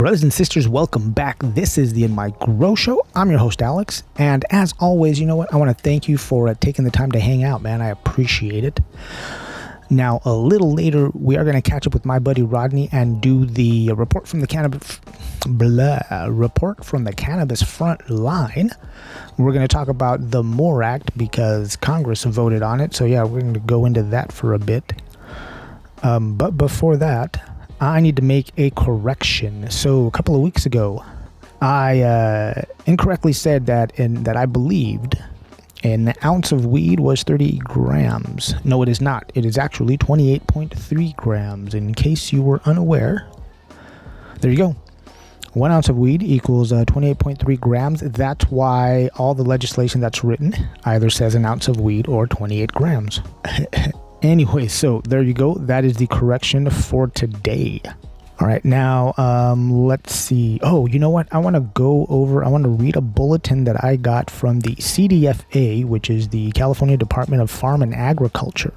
Brothers and sisters, welcome back. This is the In My Grow Show. I'm your host, Alex. And as always, you know what? I want to thank you for taking the time to hang out, man. I appreciate it. Now, a little later, we are going to catch up with my buddy Rodney and do the report from the cannabis front line. We're going to talk about the MORE Act because Congress voted on it. So yeah, we're going to go into that for a bit. But before that, I need to make a correction. So a couple of weeks ago, I incorrectly said that I believed an ounce of weed was 30 grams. No, it is not. It is actually 28.3 grams. In case you were unaware, there you go. 1 ounce of weed equals 28.3 grams. That's why all the legislation that's written either says an ounce of weed or 28 grams. Anyway, so there you go. That is the correction for today. All right, now let's see. Oh, you know what? I want to read a bulletin that I got from the CDFA, which is the California Department of Farm and Agriculture,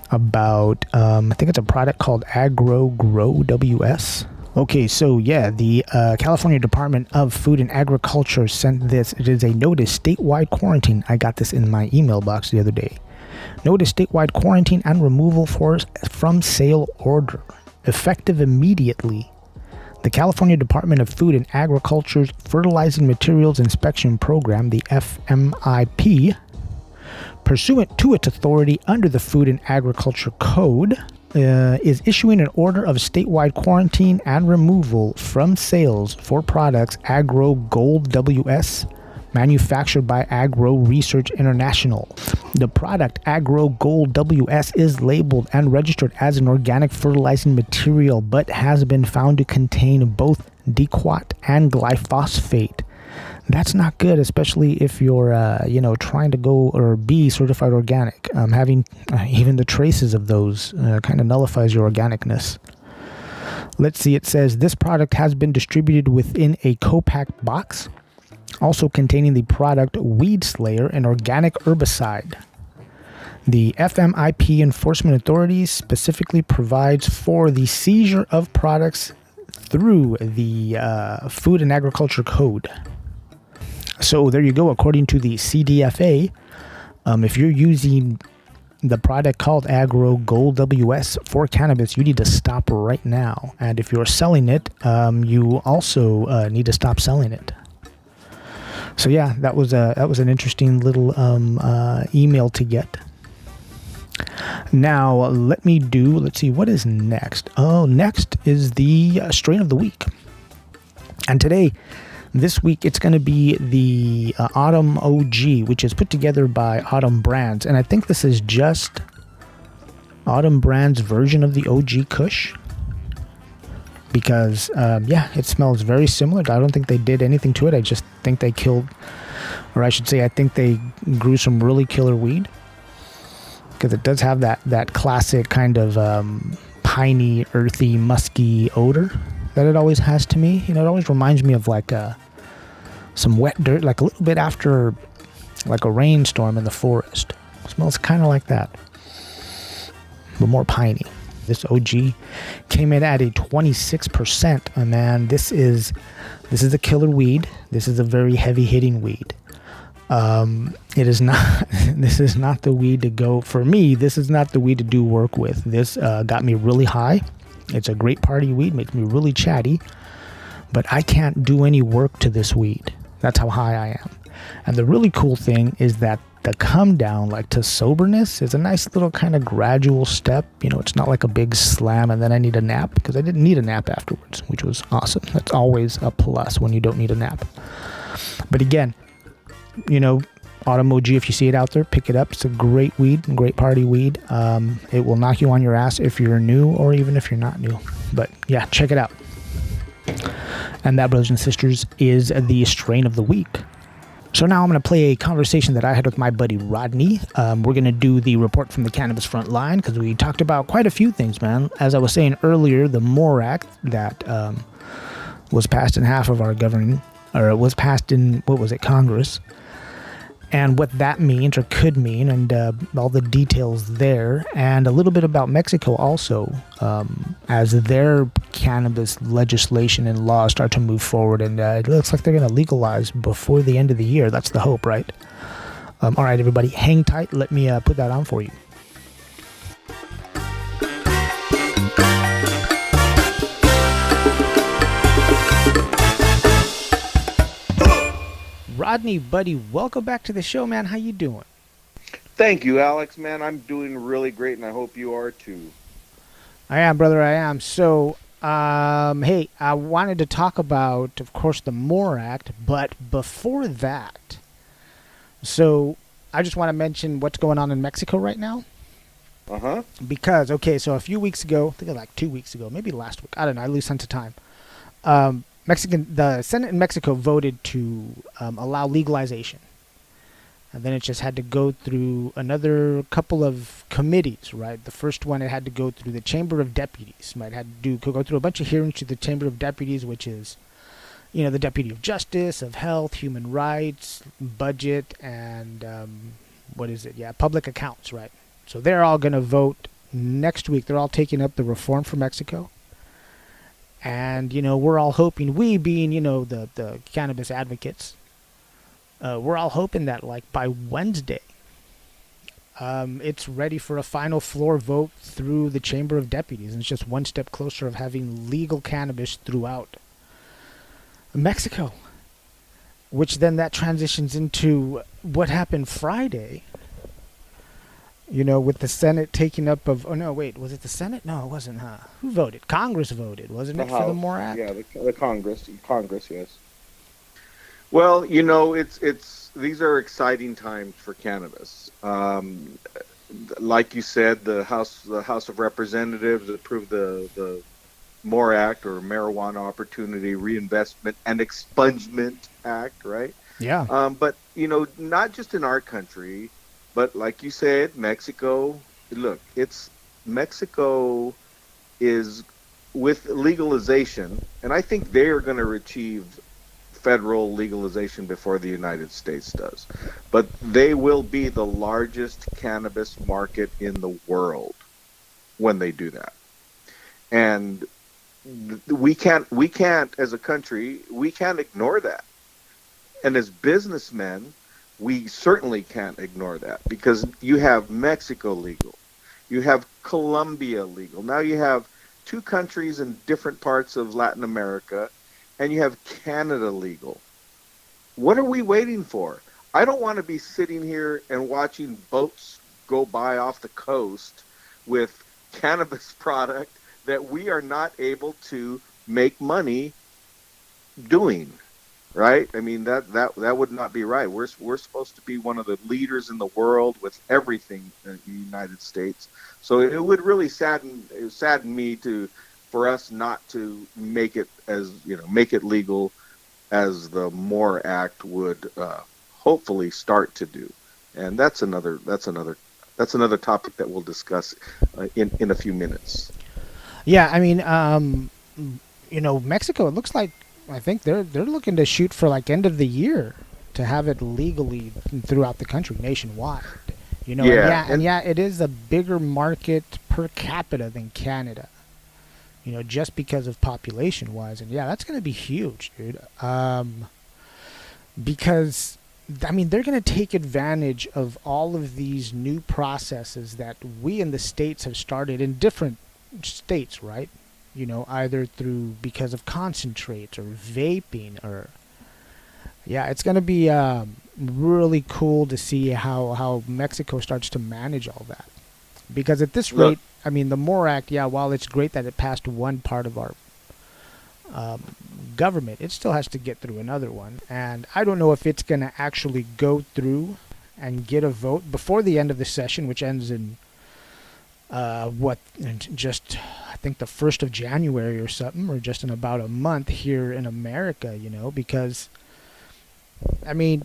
about, I think it's a product called AGRO GRO WS. Okay, so yeah, the California Department of Food and Agriculture sent this. It is a notice statewide quarantine. I got this in my email box the other day. Notice statewide quarantine and removal from sale order. Effective immediately. The California Department of Food and Agriculture's Fertilizing Materials Inspection Program, the FMIP, pursuant to its authority under the Food and Agriculture Code, is issuing an order of statewide quarantine and removal from sales for products AGRO GRO WS, manufactured by Agro Research International. The product AGRO GRO WS is labeled and registered as an organic fertilizing material, but has been found to contain both diquat and glyphosate. That's not good, especially if you're, trying to go or be certified organic. Having even the traces of those kind of nullifies your organicness. Let's see. It says this product has been distributed within a co-packed box, also containing the product Weed Slayer, an organic herbicide. The FMIP Enforcement Authorities specifically provides for the seizure of products through the Food and Agriculture Code. So there you go. According to the CDFA, if you're using the product called AGRO GRO WS for cannabis, you need to stop right now. And if you're selling it, you also need to stop selling it. So yeah, that was an interesting little email to get. Now let's see, what is next? Oh, next is the strain of the week. And this week, it's going to be the Autumn OG, which is put together by Autumn Brands. And I think this is just Autumn Brands' version of the OG Kush. Because, it smells very similar. I don't think they did anything to it. I just think they I think they grew some really killer weed. Because it does have that classic kind of piney, earthy, musky odor that it always has to me. You know, it always reminds me of like some wet dirt, like a little bit after like a rainstorm in the forest. It smells kind of like that, but more piney. This OG came in at a 26%, and man, this is a killer weed. This is a very heavy hitting weed. It is not. This is not the weed to go for me. This is not the weed to do work with. This got me really high. It's a great party weed, makes me really chatty, but I can't do any work to this weed. That's how high I am. And the really cool thing is that the come down, like to soberness, is a nice little kind of gradual step. You know, it's not like a big slam and then I need a nap, because I didn't need a nap afterwards, which was awesome. That's always a plus when you don't need a nap. But again, you know, Autumn OG, if you see it out there, pick it up. It's a great weed, great party weed. It will knock you on your ass if you're new or even if you're not new. But yeah, check it out. And that, brothers and sisters, is the strain of the week. So now I'm going to play a conversation that I had with my buddy Rodney. We're going to do the report from the cannabis front line because we talked about quite a few things, man. As I was saying earlier, the MORE Act that was passed in half of our governing, or it was passed in, Congress. and what that means or could mean, and all the details there, and a little bit about Mexico also, as their cannabis legislation and laws start to move forward, and it looks like they're going to legalize before the end of the year. That's the hope, right? All right, everybody, hang tight. Let me put that on for you. Rodney, buddy, welcome back to the show, man. How you doing? Thank you, Alex, man. I'm doing really great, and I hope you are too. I am, brother. I am. So, hey, I wanted to talk about, of course, the MORE Act, but before that, so I just want to mention what's going on in Mexico right now. Uh-huh. Because, okay, so a few weeks ago, I think like 2 weeks ago, maybe last week, I don't know, I lose sense of time. The Senate in Mexico voted to allow legalization. And then it just had to go through another couple of committees, right? The first one, it had to go through the Chamber of Deputies. It had to go through a bunch of hearings to the Chamber of Deputies, which is, you know, the Deputy of Justice, of Health, Human Rights, Budget, and public accounts, right? So they're all going to vote next week. They're all taking up the reform for Mexico. And, you know, we're all hoping, we being, you know, the cannabis advocates, we're all hoping that, like, by Wednesday, it's ready for a final floor vote through the Chamber of Deputies. And it's just one step closer of having legal cannabis throughout Mexico. Which then that transitions into what happened Friday, you know, with the Senate taking up of... Oh, no, wait. Was it the Senate? No, it wasn't, huh? Who voted? Congress voted, wasn't it, for the MORE Act? Yeah, the Congress, yes. Well, you know, these are exciting times for cannabis. Like you said, the House of Representatives approved the MORE Act, or Marijuana Opportunity Reinvestment and Expungement Act, right? Yeah. But, you know, not just in our country, but like you said, Mexico, look, Mexico is with legalization, and I think they are going to achieve federal legalization before the United States does. But they will be the largest cannabis market in the world when they do that. And we can't, as a country, we can't ignore that. And as businessmen, we certainly can't ignore that, because you have Mexico legal, you have Colombia legal, now you have two countries in different parts of Latin America, and you have Canada legal. What are we waiting for? I don't want to be sitting here and watching boats go by off the coast with cannabis product that we are not able to make money doing. Right? I mean, that would not be right. We're supposed to be one of the leaders in the world with everything in the United States. So it would really sadden me for us not to make it legal, as the MORE Act would hopefully start to do. And that's another topic that we'll discuss in a few minutes. Yeah, I mean, you know, Mexico, it looks like, I think they're looking to shoot for like end of the year to have it legally throughout the country, nationwide. You know, yeah, it is a bigger market per capita than Canada. You know, just because of population wise, and yeah, that's going to be huge, dude. Because I mean, they're going to take advantage of all of these new processes that we in the States have started in different states, right? You know, either because of concentrates or vaping, or yeah, it's going to be really cool to see how Mexico starts to manage all that. Because at this rate, I mean, the MORE Act, yeah, while it's great that it passed one part of our government, it still has to get through another one. And I don't know if it's going to actually go through and get a vote before the end of the session, which ends in I think the 1st of January or something, or just in about a month here in America, you know, because, I mean,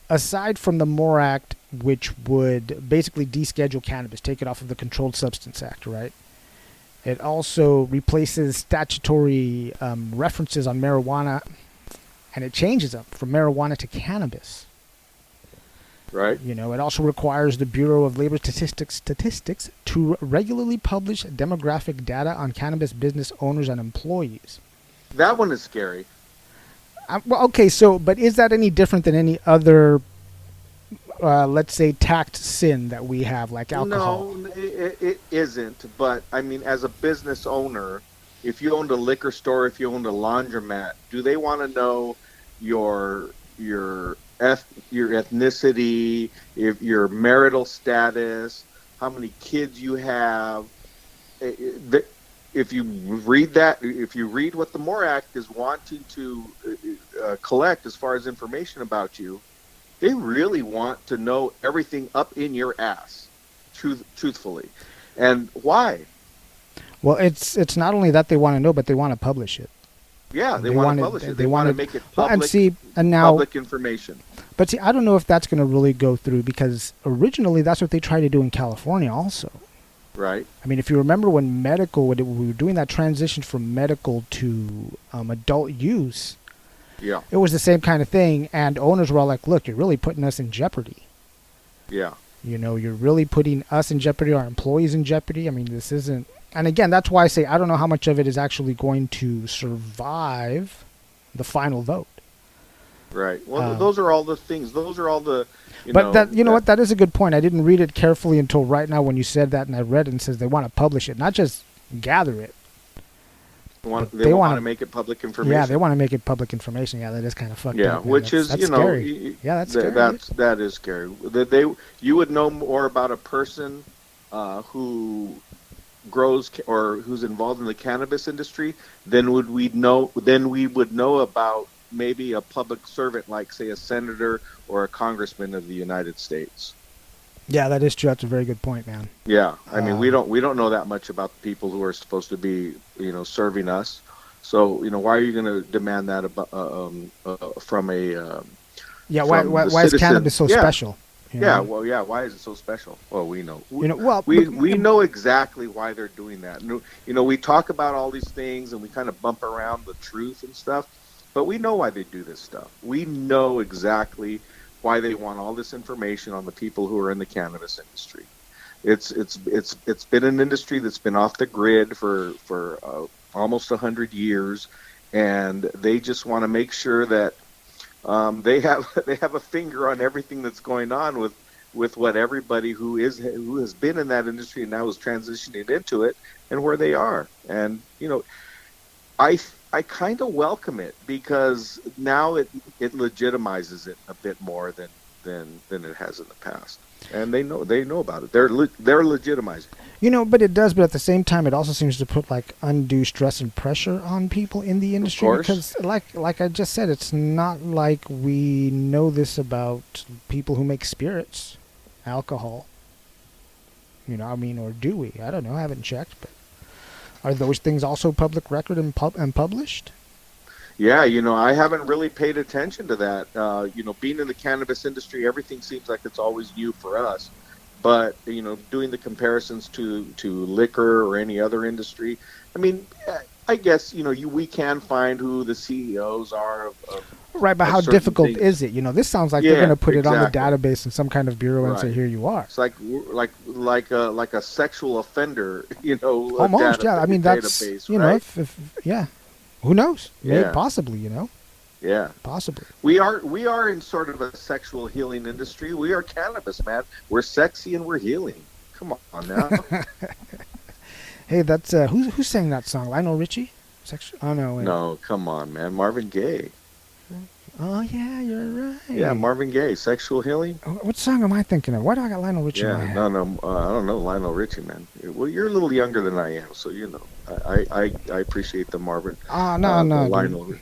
aside from the MORE Act, which would basically deschedule cannabis, take it off of the Controlled Substance Act, right? It also replaces statutory references on marijuana, and it changes them from marijuana to cannabis. Right. You know, it also requires the Bureau of Labor Statistics to regularly publish demographic data on cannabis business owners and employees. That one is scary. Well, okay, so, but is that any different than any other, let's say, tact sin that we have, like alcohol? No, it isn't. But I mean, as a business owner, if you owned a liquor store, if you owned a laundromat, do they want to know your ethnicity, if your marital status, how many kids you have? If you read that, if you read what the MORE Act is wanting to collect as far as information about you, they really want to know everything up in your ass, truthfully. And why? Well, it's not only that they want to know, but they want to publish it. Yeah, they want to publish it. They want to make it public, and see, and now, public information. But see, I don't know if that's going to really go through, because originally that's what they tried to do in California also. Right. I mean, if you remember when we were doing that transition from medical to adult use, yeah, it was the same kind of thing, and owners were all like, look, you're really putting us in jeopardy. Yeah. You know, you're really putting us in jeopardy, our employees in jeopardy. I mean, this isn't... And again, that's why I say I don't know how much of it is actually going to survive the final vote. Right. Well, those are all the things. Those are all the... what? That is a good point. I didn't read it carefully until right now when you said that, and I read it and it says they want to publish it, not just gather it. They want to make it public information. Yeah, they want to make it public information. Yeah, that is kind of fucked up. Yeah, which is, that's scary. Yeah, that's scary. That is scary. You would know more about a person who grows or who's involved in the cannabis industry than we would know about maybe a public servant like, say, a senator or a congressman of the United States. Yeah, that is true. That's a very good point, man. Yeah, I mean, we don't know that much about the people who are supposed to be, serving us. So, why are you going to demand that from a? Why is cannabis so special? Yeah, why is it so special? Well, we know. We know exactly why they're doing that. We talk about all these things and we kind of bump around the truth and stuff, but we know why they do this stuff. We know exactly why they want all this information on the people who are in the cannabis industry. It's been an industry that's been off the grid for almost 100 years, and they just want to make sure that they have a finger on everything that's going on with what everybody who has been in that industry and now is transitioning into it and where they are. And I kind of welcome it, because now it legitimizes it a bit more than it has in the past, and they know about it. They're legitimizing. But it does. But at the same time, it also seems to put like undue stress and pressure on people in the industry, because, like I just said, it's not like we know this about people who make spirits, alcohol. Or do we? I don't know. I haven't checked, but. Are those things also public record and published? Yeah, I haven't really paid attention to that. Being in the cannabis industry, everything seems like it's always new for us. But, doing the comparisons to liquor or any other industry, I mean, I guess, we can find who the CEOs are of right, but how difficult is it? This sounds like they're going to put it on the database in some kind of bureau and say, "Here you are." It's like a sexual offender, almost. Yeah, I mean that's database, if who knows? Yeah. Maybe, possibly, Yeah, possibly. We are in sort of a sexual healing industry. We are cannabis, man. We're sexy and we're healing. Come on now. Hey, that's who sang that song? Lionel Richie? Oh no. Wait. No, come on, man. Marvin Gaye. Oh yeah, you're right. Yeah, Marvin Gaye, Sexual Healing. What song am I thinking of? Why do I got Lionel Richie in my head? I don't know Lionel Richie, man. Well, you're a little younger than I am, so I appreciate the Marvin. No, Lionel.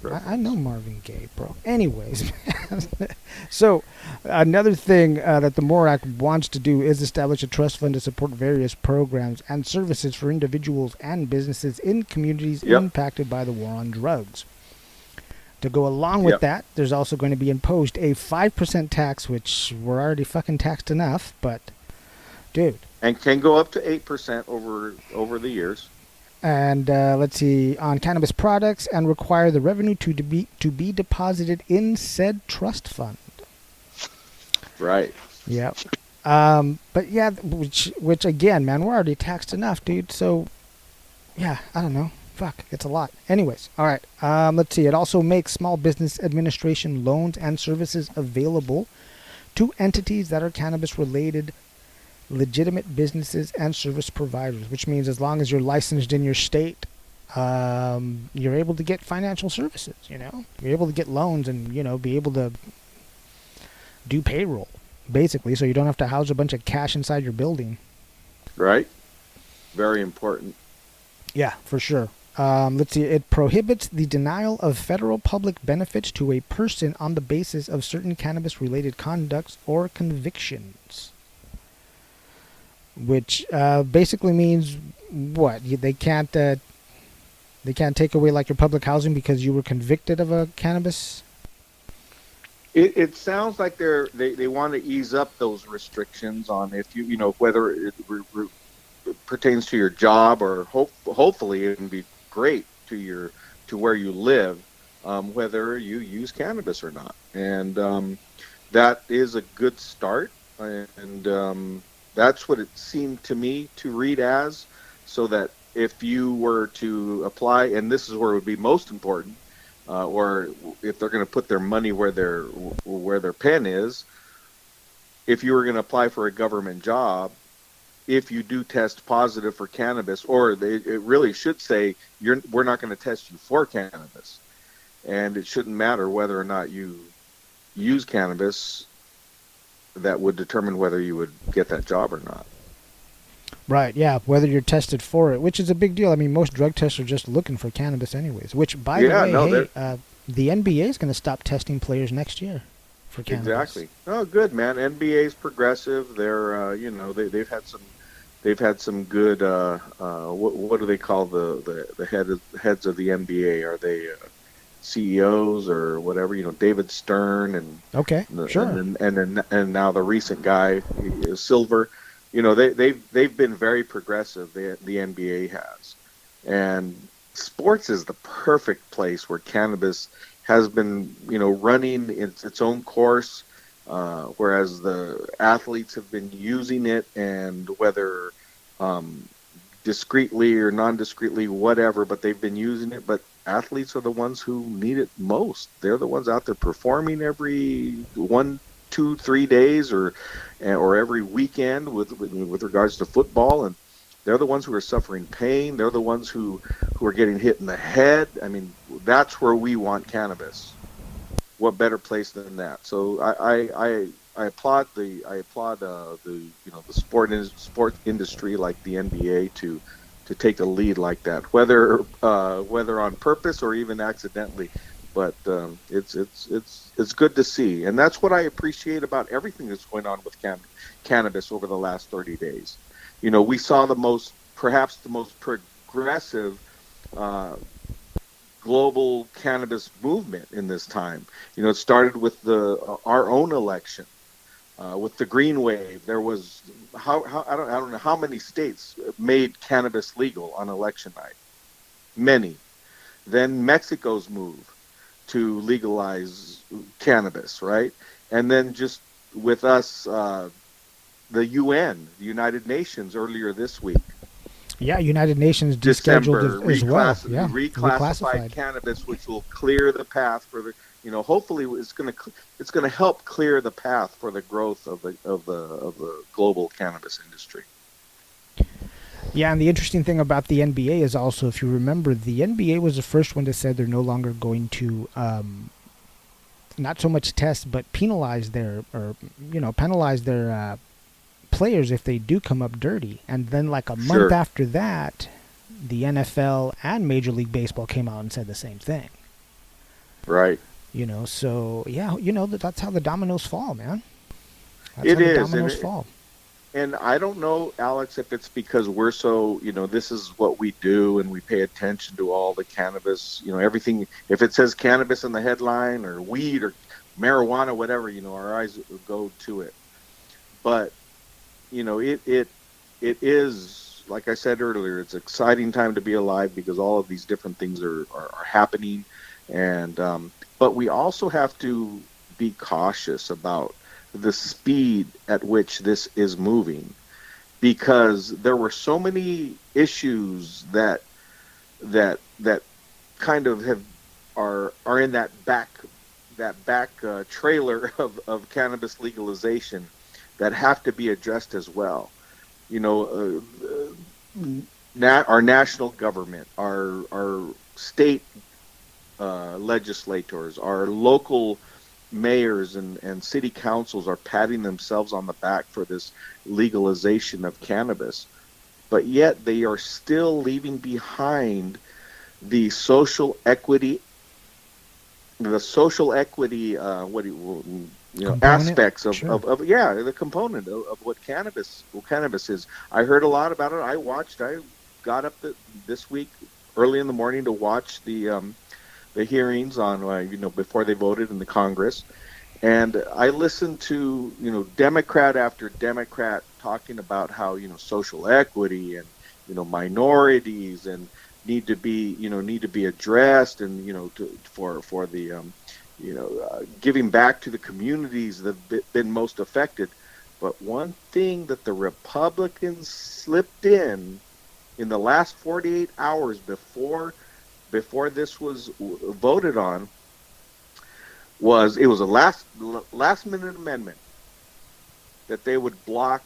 I know Marvin Gaye, bro. Anyways, so another thing that the MORE Act wants to do is establish a trust fund to support various programs and services for individuals and businesses in communities impacted by the war on drugs. To go along with that, there's also going to be imposed a 5% tax, which we're already fucking taxed enough, but, dude. And can go up to 8% over the years. And let's see, on cannabis products, and require the revenue to be deposited in said trust fund. Right. Yeah. But yeah, which again, man, we're already taxed enough, dude. So yeah, I don't know. Fuck, it's a lot. Anyways, all right. Let's see. It also makes small business administration loans and services available to entities that are cannabis related, legitimate businesses and service providers, which means as long as you're licensed in your state, you're able to get financial services. You're able to get loans and be able to do payroll, basically, so you don't have to house a bunch of cash inside your building. Right. Very important. Yeah, for sure. Let's see. It prohibits the denial of federal public benefits to a person on the basis of certain cannabis-related conducts or convictions. Which basically means what? They can't take away like your public housing because you were convicted of a cannabis. It sounds like they want to ease up those restrictions on if whether it pertains to your job or hopefully it can be great to where you live, whether you use cannabis or not, and that is a good start, and that's what it seemed to me to read as, so that if you were to apply, and this is where it would be most important, or if they're going to put their money where their pen is, if you were going to apply for a government job, if you do test positive for cannabis, or it really should say we're not going to test you for cannabis, and it shouldn't matter whether or not you use cannabis, that would determine whether you would get that job or not. Right, yeah, whether you're tested for it, which is a big deal. I mean, most drug tests are just looking for cannabis anyways, which, by the way, the NBA is going to stop testing players next year for cannabis. Exactly. Oh, good, man. NBA's progressive. They're, they've had some good, what do they call the heads of the NBA? Are they CEOs or whatever? David Stern and sure, and now the recent guy, Silver. They've been very progressive. The NBA has, and sports is the perfect place where cannabis has been, running its own course, whereas the athletes have been using it, and whether discreetly or non-discreetly, whatever, but they've been using it. But athletes are the ones who need it most. They're the ones out there performing every 1, 2, 3 days, or every weekend with regards to football, and they're the ones who are suffering pain. They're the ones who are getting hit in the head. I mean, that's where we want cannabis. What better place than that? So I applaud the sport industry like the NBA to take a lead like that, whether on purpose or even accidentally. But it's good to see, and that's what I appreciate about everything that's going on with cannabis over the last 30 days. We saw perhaps the most progressive global cannabis movement in this time. It started with our own election, with the Green Wave. There was I don't know how many states made cannabis legal on election night. Many. Then Mexico's move to legalize cannabis, right? And then just with us, the UN, the United Nations, earlier this week. Yeah, United Nations descheduled as well. Yeah, reclassified cannabis, which will clear the path for the. Hopefully, it's going to help clear the path for the growth of the global cannabis industry. Yeah, and the interesting thing about the NBA is also, if you remember, the NBA was the first one that said they're no longer going to not so much test, but penalize their players if they do come up dirty. And then like a month after that, the NFL and Major League Baseball came out and said the same thing. Right. So yeah, that's how the dominoes fall, man. That's how the dominoes fall. And I don't know, Alex, if it's because we're so, this is what we do and we pay attention to all the cannabis, everything. If it says cannabis in the headline or weed or marijuana, whatever, our eyes go to it. But, it is, like I said earlier, it's an exciting time to be alive because all of these different things are happening. And but we also have to be cautious about the speed at which this is moving, because there were so many issues that kind of are in that back trailer of cannabis legalization that have to be addressed as well. You know, our national government, our state legislators, our local mayors and city councils are patting themselves on the back for this legalization of cannabis, but yet they are still leaving behind the social equity, what do Component? aspects Sure. of the component of what cannabis is. I heard a lot about it. I got up this week early in the morning to watch the hearings on before they voted in the Congress, and I listened to Democrat after Democrat talking about how social equity and minorities and need to be addressed, and for the giving back to the communities that have been most affected. But one thing that the Republicans slipped in the last 48 hours before this was voted on was a last minute amendment that they would block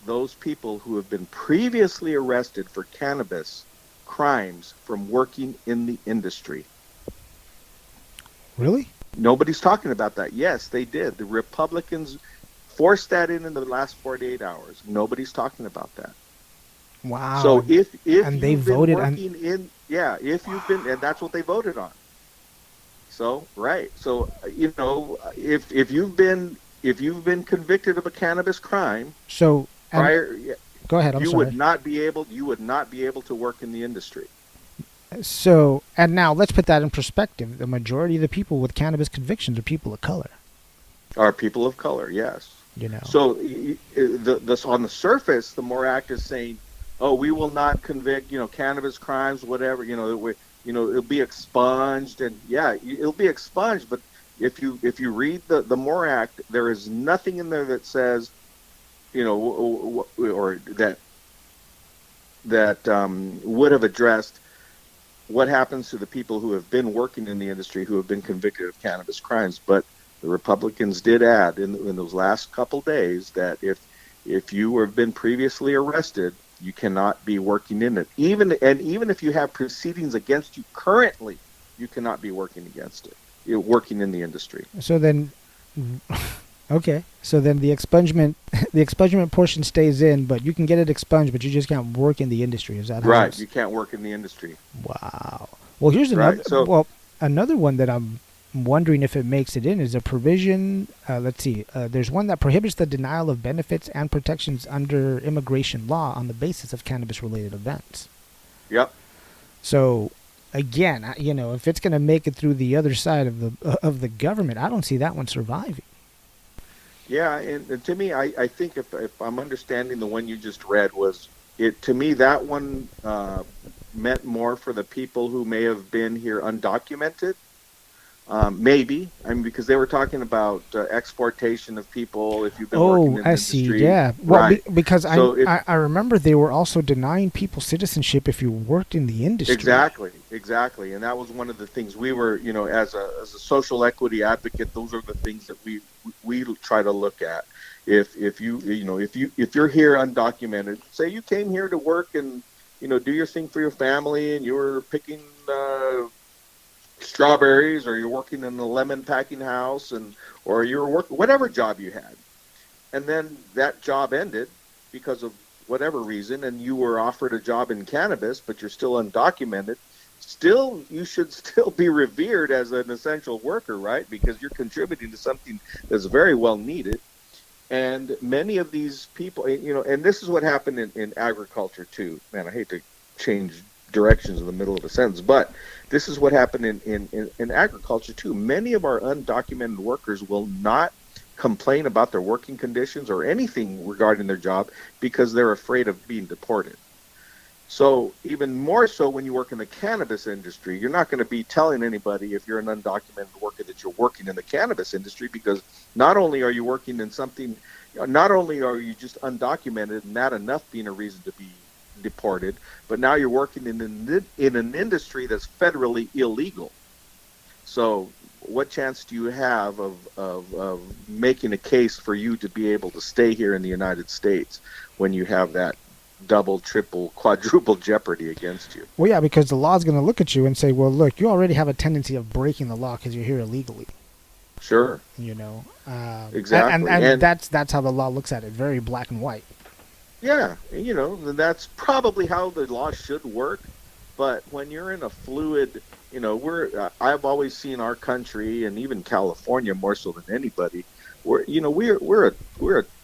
those people who have been previously arrested for cannabis crimes from working in the industry. Really? Nobody's talking about that. Yes, they did. The Republicans forced that in the last 48 hours. Nobody's talking about that. Wow. So if and they you've been voted working if you've been, and that's what they voted on. So right. So if you've been convicted of a cannabis crime So prior, go ahead. I'm you sorry. would not be able to work in the industry. So, and now let's put that in perspective. The majority of the people with cannabis convictions are people of color. Are people of color, yes. So on the surface, the MORE Act is saying, oh, we will not convict, cannabis crimes, whatever, it'll be expunged, and it'll be expunged. But if you read the MORE Act, there is nothing in there that says, or that would have addressed what happens to the people who have been working in the industry who have been convicted of cannabis crimes. But the Republicans did add in those last couple days that if you have been previously arrested, you cannot be working in it. Even if you have proceedings against you currently, you cannot be working working in the industry. So then, okay. So then the expungement portion stays in, but you can get it expunged, but you just can't work in the industry. Is that how Right? You can't work in the industry. Wow. Well, here's another. Another one that I'm wondering if it makes it in is a provision. Let's see. There's one that prohibits the denial of benefits and protections under immigration law on the basis of cannabis-related events. Yep. So, again, if it's going to make it through the other side of the government, I don't see that one surviving. Yeah, and to me, I think if I'm understanding the one you just read, to me that one meant more for the people who may have been here undocumented. Maybe, because they were talking about exportation of people if you've been working in the industry. Oh, I see. Yeah. Well, right. Because I remember they were also denying people citizenship if you worked in the industry. Exactly. And that was one of the things we were, as a social equity advocate, those are the things that we try to look at. If you're here undocumented, say you came here to work and do your thing for your family, and you were picking strawberries, or you're working in the lemon packing house, or you're working whatever job you had, and then that job ended because of whatever reason, and you were offered a job in cannabis, but you're still undocumented. Still, you should still be revered as an essential worker, right? Because you're contributing to something that's very well needed. And many of these people, and this is what happened in agriculture too. Man, I hate to change directions in the middle of a sentence, but this is what happened in agriculture too. Many of our undocumented workers will not complain about their working conditions or anything regarding their job because they're afraid of being deported. So even more so when you work in the cannabis industry, you're not going to be telling anybody if you're an undocumented worker that you're working in the cannabis industry, because not only are you working in something, not only are you just undocumented and that enough being a reason to be deported, but now you're working in an industry that's federally illegal. So what chance do you have of making a case for you to be able to stay here in the United States when you have that double, triple, quadruple jeopardy against you? Well, yeah, because the law's going to look at you and say, well, look, you already have a tendency of breaking the law because you're here illegally. Sure. You know, Exactly. and that's how the law looks at it, very black and white. Yeah, you know, that's probably how the law should work. But when you're in a fluid, you know, I've always seen our country, and even California more so than anybody, we're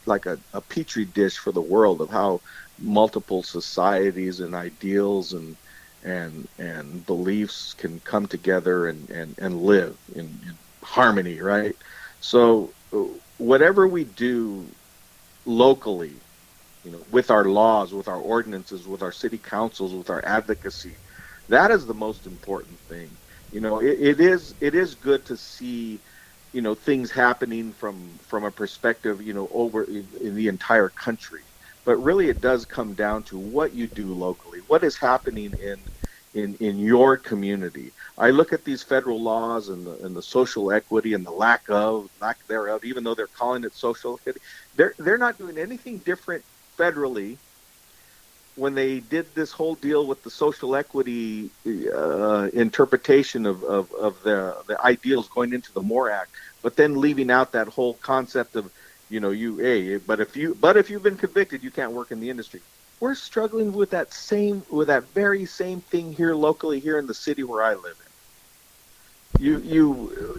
like a petri dish for the world of how multiple societies and ideals and beliefs can come together and live in harmony, right? So whatever we do locally, you know, with our laws, with our ordinances, with our city councils, with our advocacy, that is the most important thing. You know, it is good to see, you know, things happening from a perspective, you know, over in the entire country. But really, it does come down to what you do locally, what is happening in your community. I look at these federal laws and the social equity and the lack thereof, even though they're calling it social equity, they're not doing anything different federally when they did this whole deal with the social equity interpretation of the ideals going into the MORE Act, but then leaving out that whole concept of, you know, but if you've been convicted, you can't work in the industry. We're struggling with that very same thing here locally, here in the city where I live in.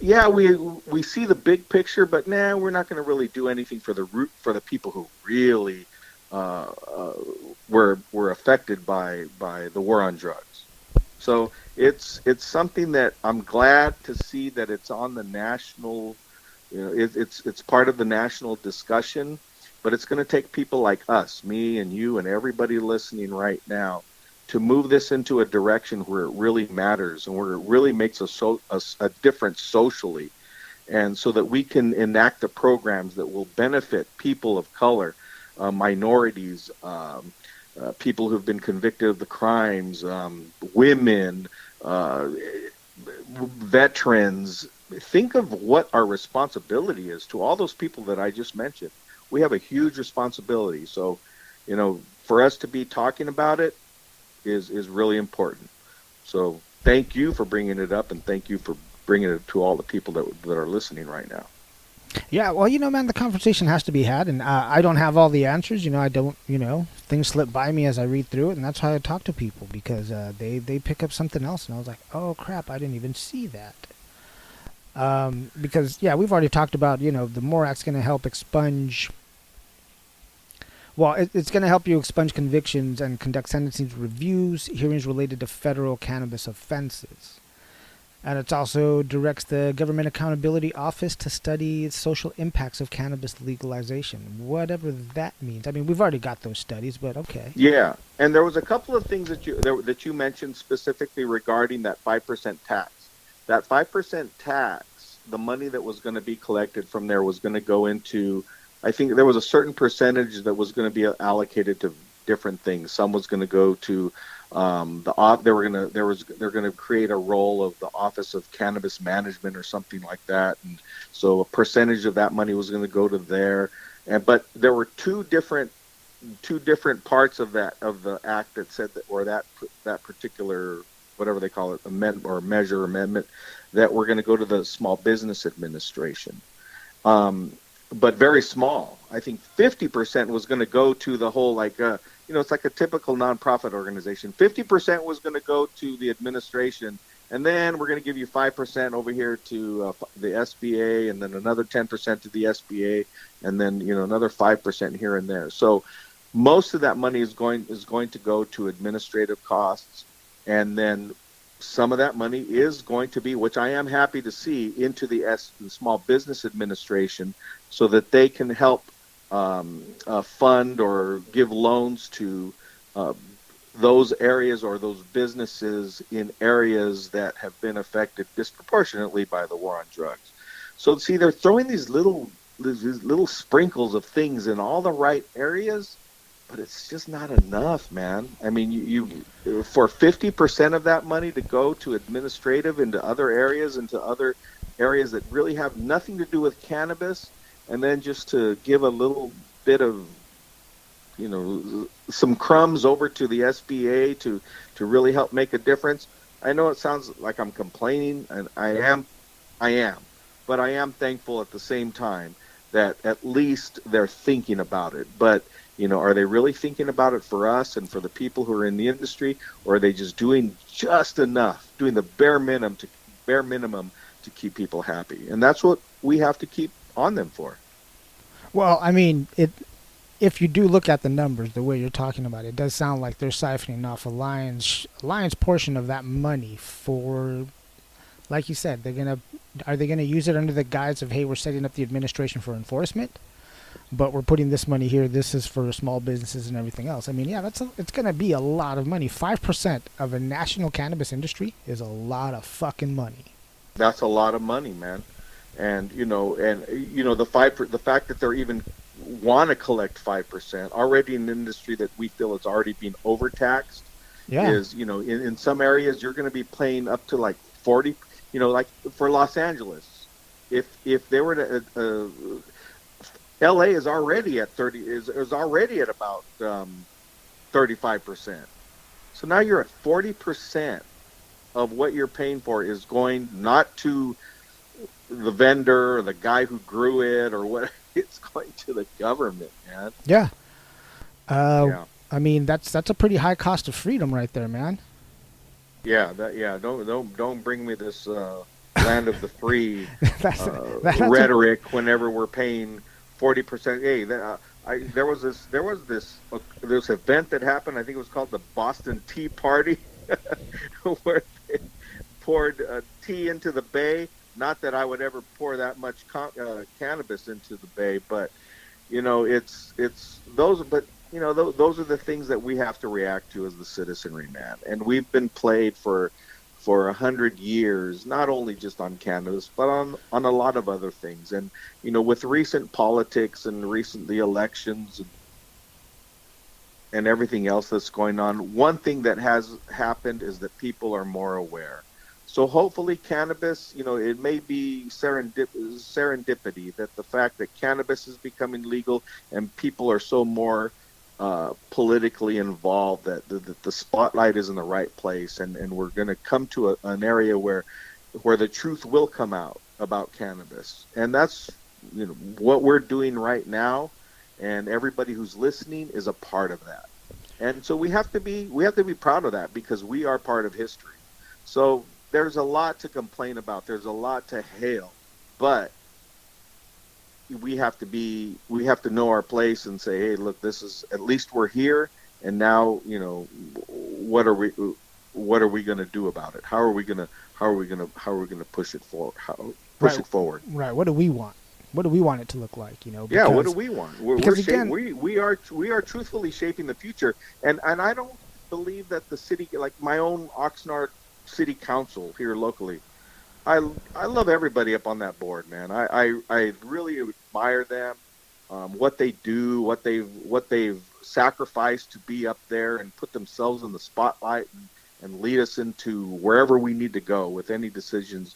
Yeah, we see the big picture, but we're not going to really do anything for the people who really were affected by the war on drugs. So it's something that I'm glad to see that it's on the national, you know, it's part of the national discussion, but it's going to take people like us, me and you and everybody listening right now, to move this into a direction where it really matters and where it really makes a difference socially, and so that we can enact the programs that will benefit people of color, minorities, people who've been convicted of the crimes, women, veterans. Think of what our responsibility is to all those people that I just mentioned. We have a huge responsibility. So, you know, for us to be talking about it is really important. So thank you for bringing it up, and thank you for bringing it to all the people that are listening right now. Yeah, well, you know, man, the conversation has to be had, and I don't have all the answers. You know, I don't, you know, things slip by me as I read through it, and that's how I talk to people, because they pick up something else, and I was like, oh, crap, I didn't even see that. Because, yeah, we've already talked about, you know, the MORE Act's going to help expunge. Well, it's going to help you expunge convictions and conduct sentencing reviews, hearings related to federal cannabis offenses. And it also directs the Government Accountability Office to study social impacts of cannabis legalization, whatever that means. I mean, we've already got those studies, but okay. Yeah, and there was a couple of things that you mentioned specifically regarding that 5% tax. That 5% tax, the money that was going to be collected from there was going to go into, I think there was a certain percentage that was going to be allocated to different things. Some was going to go to they're going to create a role of the Office of Cannabis Management or something like that, and so a percentage of that money was going to go to there. But there were two different parts of the act that said that, or that particular, whatever they call it, amendment that were going to go to the Small Business Administration. But very small. I think 50% was going to go to the whole, like, you know, it's like a typical nonprofit organization. 50% was going to go to the administration, and then we're going to give you 5% over here to the SBA, and then another 10% to the SBA, and then, you know, another 5% here and there. So most of that money is going to go to administrative costs, and then some of that money is going to be, which I am happy to see, into the Small Business Administration, so that they can help fund or give loans to those areas or those businesses in areas that have been affected disproportionately by the war on drugs. So see, they're throwing these little sprinkles of things in all the right areas, but it's just not enough, man. I mean, you for 50% of that money to go to administrative into other areas, that really have nothing to do with cannabis, and then just to give a little bit of, some crumbs over to the SBA to really help make a difference. I know it sounds like I'm complaining, and I am, but I am thankful at the same time that at least they're thinking about it. But are they really thinking about it for us and for the people who are in the industry, or are they just doing just enough, doing the bare minimum to keep people happy? And that's what we have to keep on them for. Well, I mean, if you do look at the numbers, the way you're talking about it, it does sound like they're siphoning off a lion's portion of that money for, like you said, are they gonna use it under the guise of, hey, we're setting up the administration for enforcement, but we're putting this money here. This is for small businesses and everything else. I mean, yeah, it's gonna be a lot of money. 5% of a national cannabis industry is a lot of fucking money. That's a lot of money, man. And the fact that they're even want to collect 5% already in an industry that we feel is already being overtaxed. Yeah. Is in some areas you're going to be paying up to like 40. Like for Los Angeles, if they were to LA is already at 30 is already at about 35%. So now you're at 40% of what you're paying for is going not to the vendor or the guy who grew it or what. It's going to the government, man. Yeah. Yeah. I mean, that's a pretty high cost of freedom right there, man. Yeah. Don't bring me this land of the free rhetoric whenever we're paying 40%. Hey, there was this event that happened. I think it was called the Boston Tea Party, where they poured tea into the bay. Not that I would ever pour that much cannabis into the bay, but it's those. But those are the things that we have to react to as the citizenry, man. And we've been played for 100 years, not only just on cannabis, but on a lot of other things. And with recent politics and the elections and everything else that's going on, one thing that has happened is that people are more aware. So hopefully cannabis, it may be serendipity that the fact that cannabis is becoming legal and people are so more politically involved that the spotlight is in the right place, and we're going to come to an area where the truth will come out about cannabis. And that's what we're doing right now, and everybody who's listening is a part of that. And so we have to be proud of that, because we are part of history. So there's a lot to complain about. There's a lot to hail, but we have to know our place and say, hey, look, this is, at least we're here, and now what are we going to do about it? How are we going to push it forward? It forward? Right. What do we want? What do we want it to look like? Yeah. What do we want? We are truthfully shaping the future, and I don't believe that the city, like my own Oxnard City Council here locally, I love everybody up on that board, man. I really admire them, what they do, what they've sacrificed to be up there and put themselves in the spotlight and lead us into wherever we need to go with any decisions.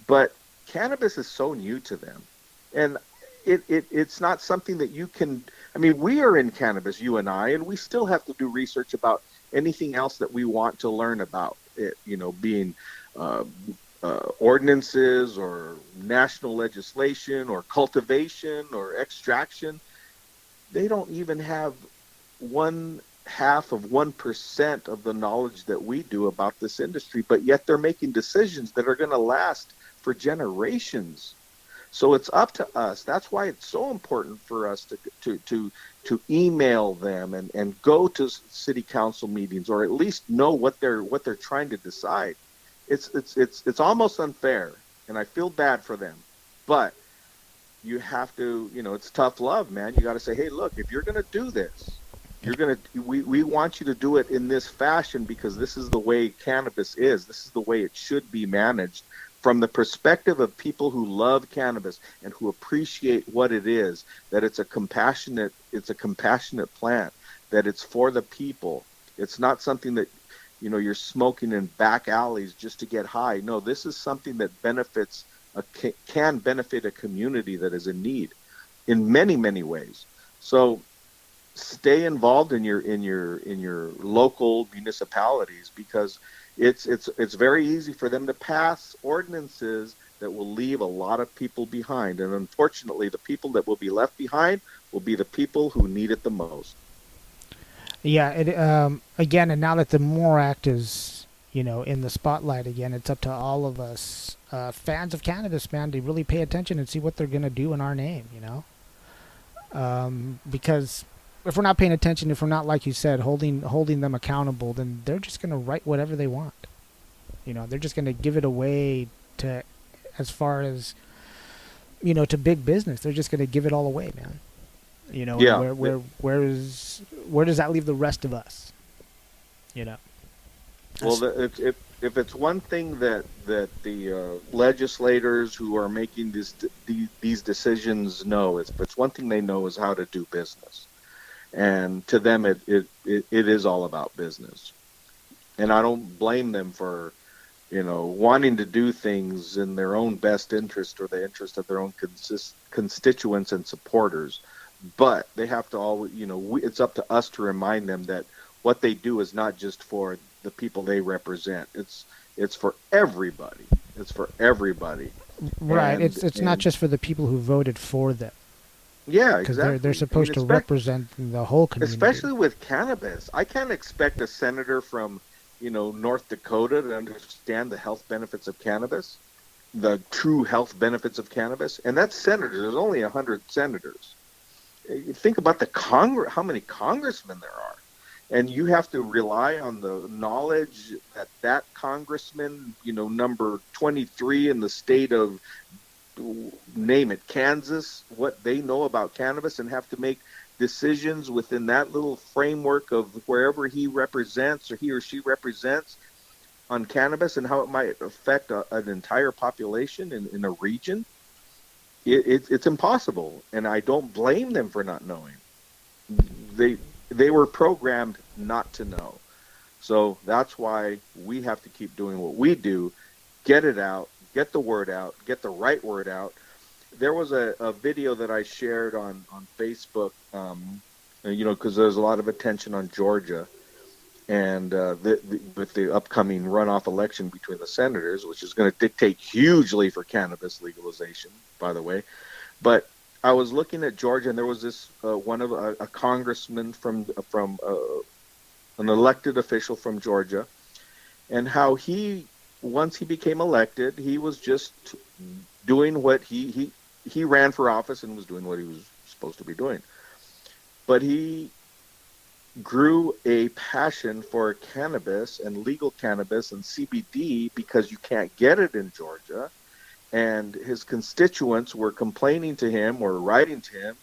But cannabis is so new to them, and it's not something that you can. I mean, we are in cannabis, you and I, and we still have to do research about anything else that we want to learn about it. Being ordinances or national legislation or cultivation or extraction. They don't even have 1/2% of the knowledge that we do about this industry, but yet they're making decisions that are going to last for generations. So it's up to us. That's why it's so important for us to email them and go to city council meetings, or at least know what they're trying to decide. It's almost unfair, and I feel bad for them. But you have to, it's tough love, man. You got to say, hey, look, if you're going to do this, We want you to do it in this fashion because this is the way cannabis is. This is the way it should be managed from the perspective of people who love cannabis and who appreciate what it is, that it's a compassionate plant, that it's for the people. It's not something that, you're smoking in back alleys just to get high. No, this is something that can benefit a community that is in need in many, many ways. So stay involved in your local municipalities, because it's very easy for them to pass ordinances that will leave a lot of people behind, and unfortunately the people that will be left behind will be the people who need it the most. Yeah, again, and now that the MORE Act is, in the spotlight again, it's up to all of us fans of cannabis, man, to really pay attention and see what they're going to do in our name, because if we're not paying attention, if we're not, like you said, holding them accountable, then they're just going to write whatever they want. They're just going to give it away to, as far as, to big business. They're just going to give it all away, man. Yeah. Where does that leave the rest of us? Well, if it's one thing that the legislators who are making these decisions know, if it's one thing they know, is how to do business. And to them, it is all about business. And I don't blame them for, wanting to do things in their own best interest or the interest of their own constituents and supporters. But they have to always, it's up to us to remind them that what they do is not just for the people they represent. It's for everybody. It's for everybody. Right. It's not just for the people who voted for them. Yeah, because exactly. they're supposed to represent the whole community. Especially with cannabis, I can't expect a senator from, North Dakota to understand the health benefits of cannabis, the true health benefits of cannabis, and that's senators. There's only 100 senators. Think about how many congressmen there are, and you have to rely on the knowledge that congressman, number 23 in the state of, name it, Kansas, what they know about cannabis, and have to make decisions within that little framework of wherever he represents or he or she represents on cannabis and how it might affect an entire population in a region. It's impossible, and I don't blame them for not knowing. They were programmed not to know. So that's why we have to keep doing what we do, get it out, get the word out, get the right word out. There was a video that I shared on Facebook, because there's a lot of attention on Georgia and with the upcoming runoff election between the senators, which is going to dictate hugely for cannabis legalization, by the way. But I was looking at Georgia, and there was this a congressman from an elected official from Georgia, and how once he became elected, he was just doing what he ran for office and was doing what he was supposed to be doing. But he grew a passion for cannabis and legal cannabis and CBD because you can't get it in Georgia. And his constituents were complaining to him or writing to him,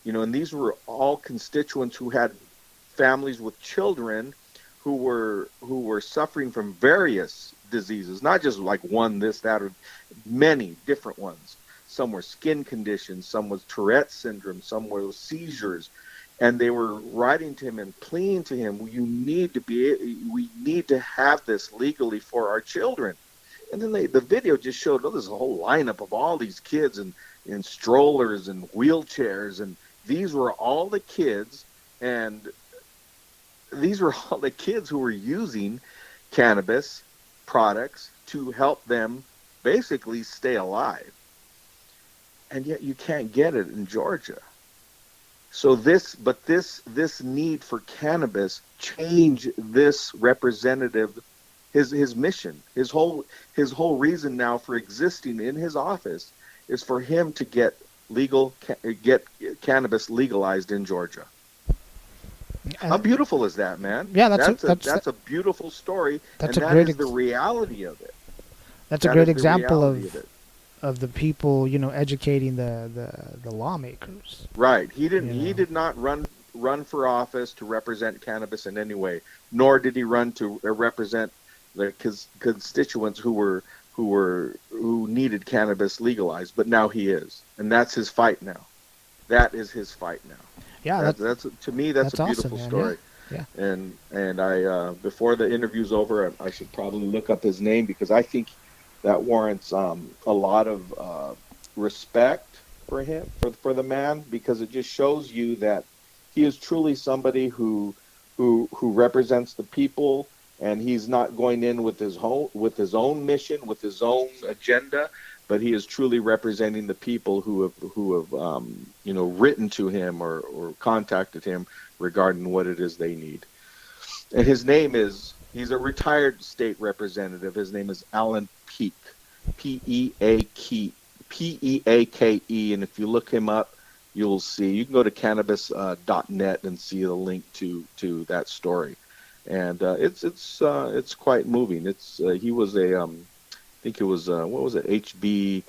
and these were all constituents who had families with children who were suffering from various diseases, not just like one, this, that, or many different ones. Some were skin conditions, some was Tourette syndrome, some were seizures. And they were writing to him and pleading to him, we need to have this legally for our children. And then the video just showed, there's a whole lineup of all these kids in strollers and wheelchairs. And these were all the kids, and these were all the kids who were using cannabis products to help them basically stay alive. And yet you can't get it in Georgia. So this need for cannabis changed this representative, his mission, his whole reason now for existing in his office is for him to get cannabis legalized in Georgia. How beautiful is that, man? Yeah, that's a beautiful story, and that is the reality of it. That's a great example of the people, educating the lawmakers. Right. He did not run run for office to represent cannabis in any way, nor did he run to represent the constituents who needed cannabis legalized. But now he is, and that's his fight now. That is his fight now. Yeah, That's to me, that's a beautiful awesome, story. Yeah. And I before the interview's over, I should probably look up his name, because I think that warrants a lot of respect for him, for the man, because it just shows you that he is truly somebody who represents the people, and he's not going in with his own mission, with his own agenda, but he is truly representing the people who have written to him or contacted him regarding what it is they need. And his name is, he's a retired state representative. His name is Alan Peake, Peake, Peake, and if you look him up, you'll see. You can go to cannabis.net and see the link to that story, and it's quite moving. He was I think it was what was it, HB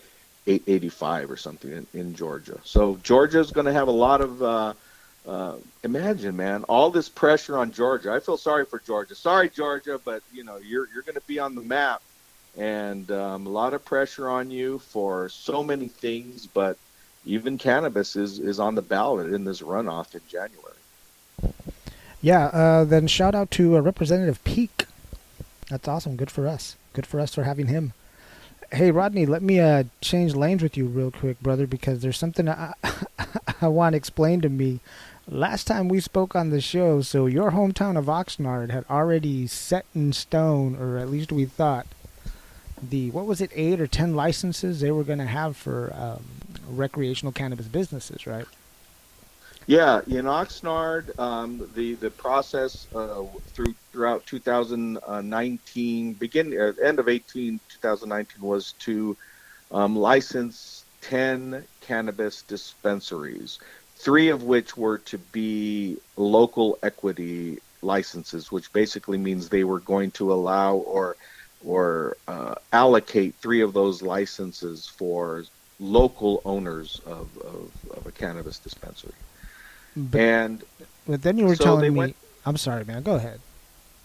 885 or something in Georgia. So Georgia's going to have a lot of imagine, man, all this pressure on Georgia. I feel sorry for Georgia. Sorry, Georgia, but you're going to be on the map, and a lot of pressure on you for so many things. But even cannabis is on the ballot in this runoff in January. Yeah. Then shout out to Representative Peake. That's awesome. Good for us. Good for us for having him. Hey, Rodney, let me change lanes with you real quick, brother, because there's something I want explained to me. Last time we spoke on the show, so your hometown of Oxnard had already set in stone, or at least we thought, what was it, 8 or 10 licenses they were going to have for recreational cannabis businesses, right? Yeah, in Oxnard, the process throughout 2019, end of 2019, was to license 10 cannabis dispensaries, 3 of which were to be local equity licenses, which basically means they were going to allow or allocate 3 of those licenses for local owners of a cannabis dispensary. But then you were telling me, I'm sorry, man, go ahead.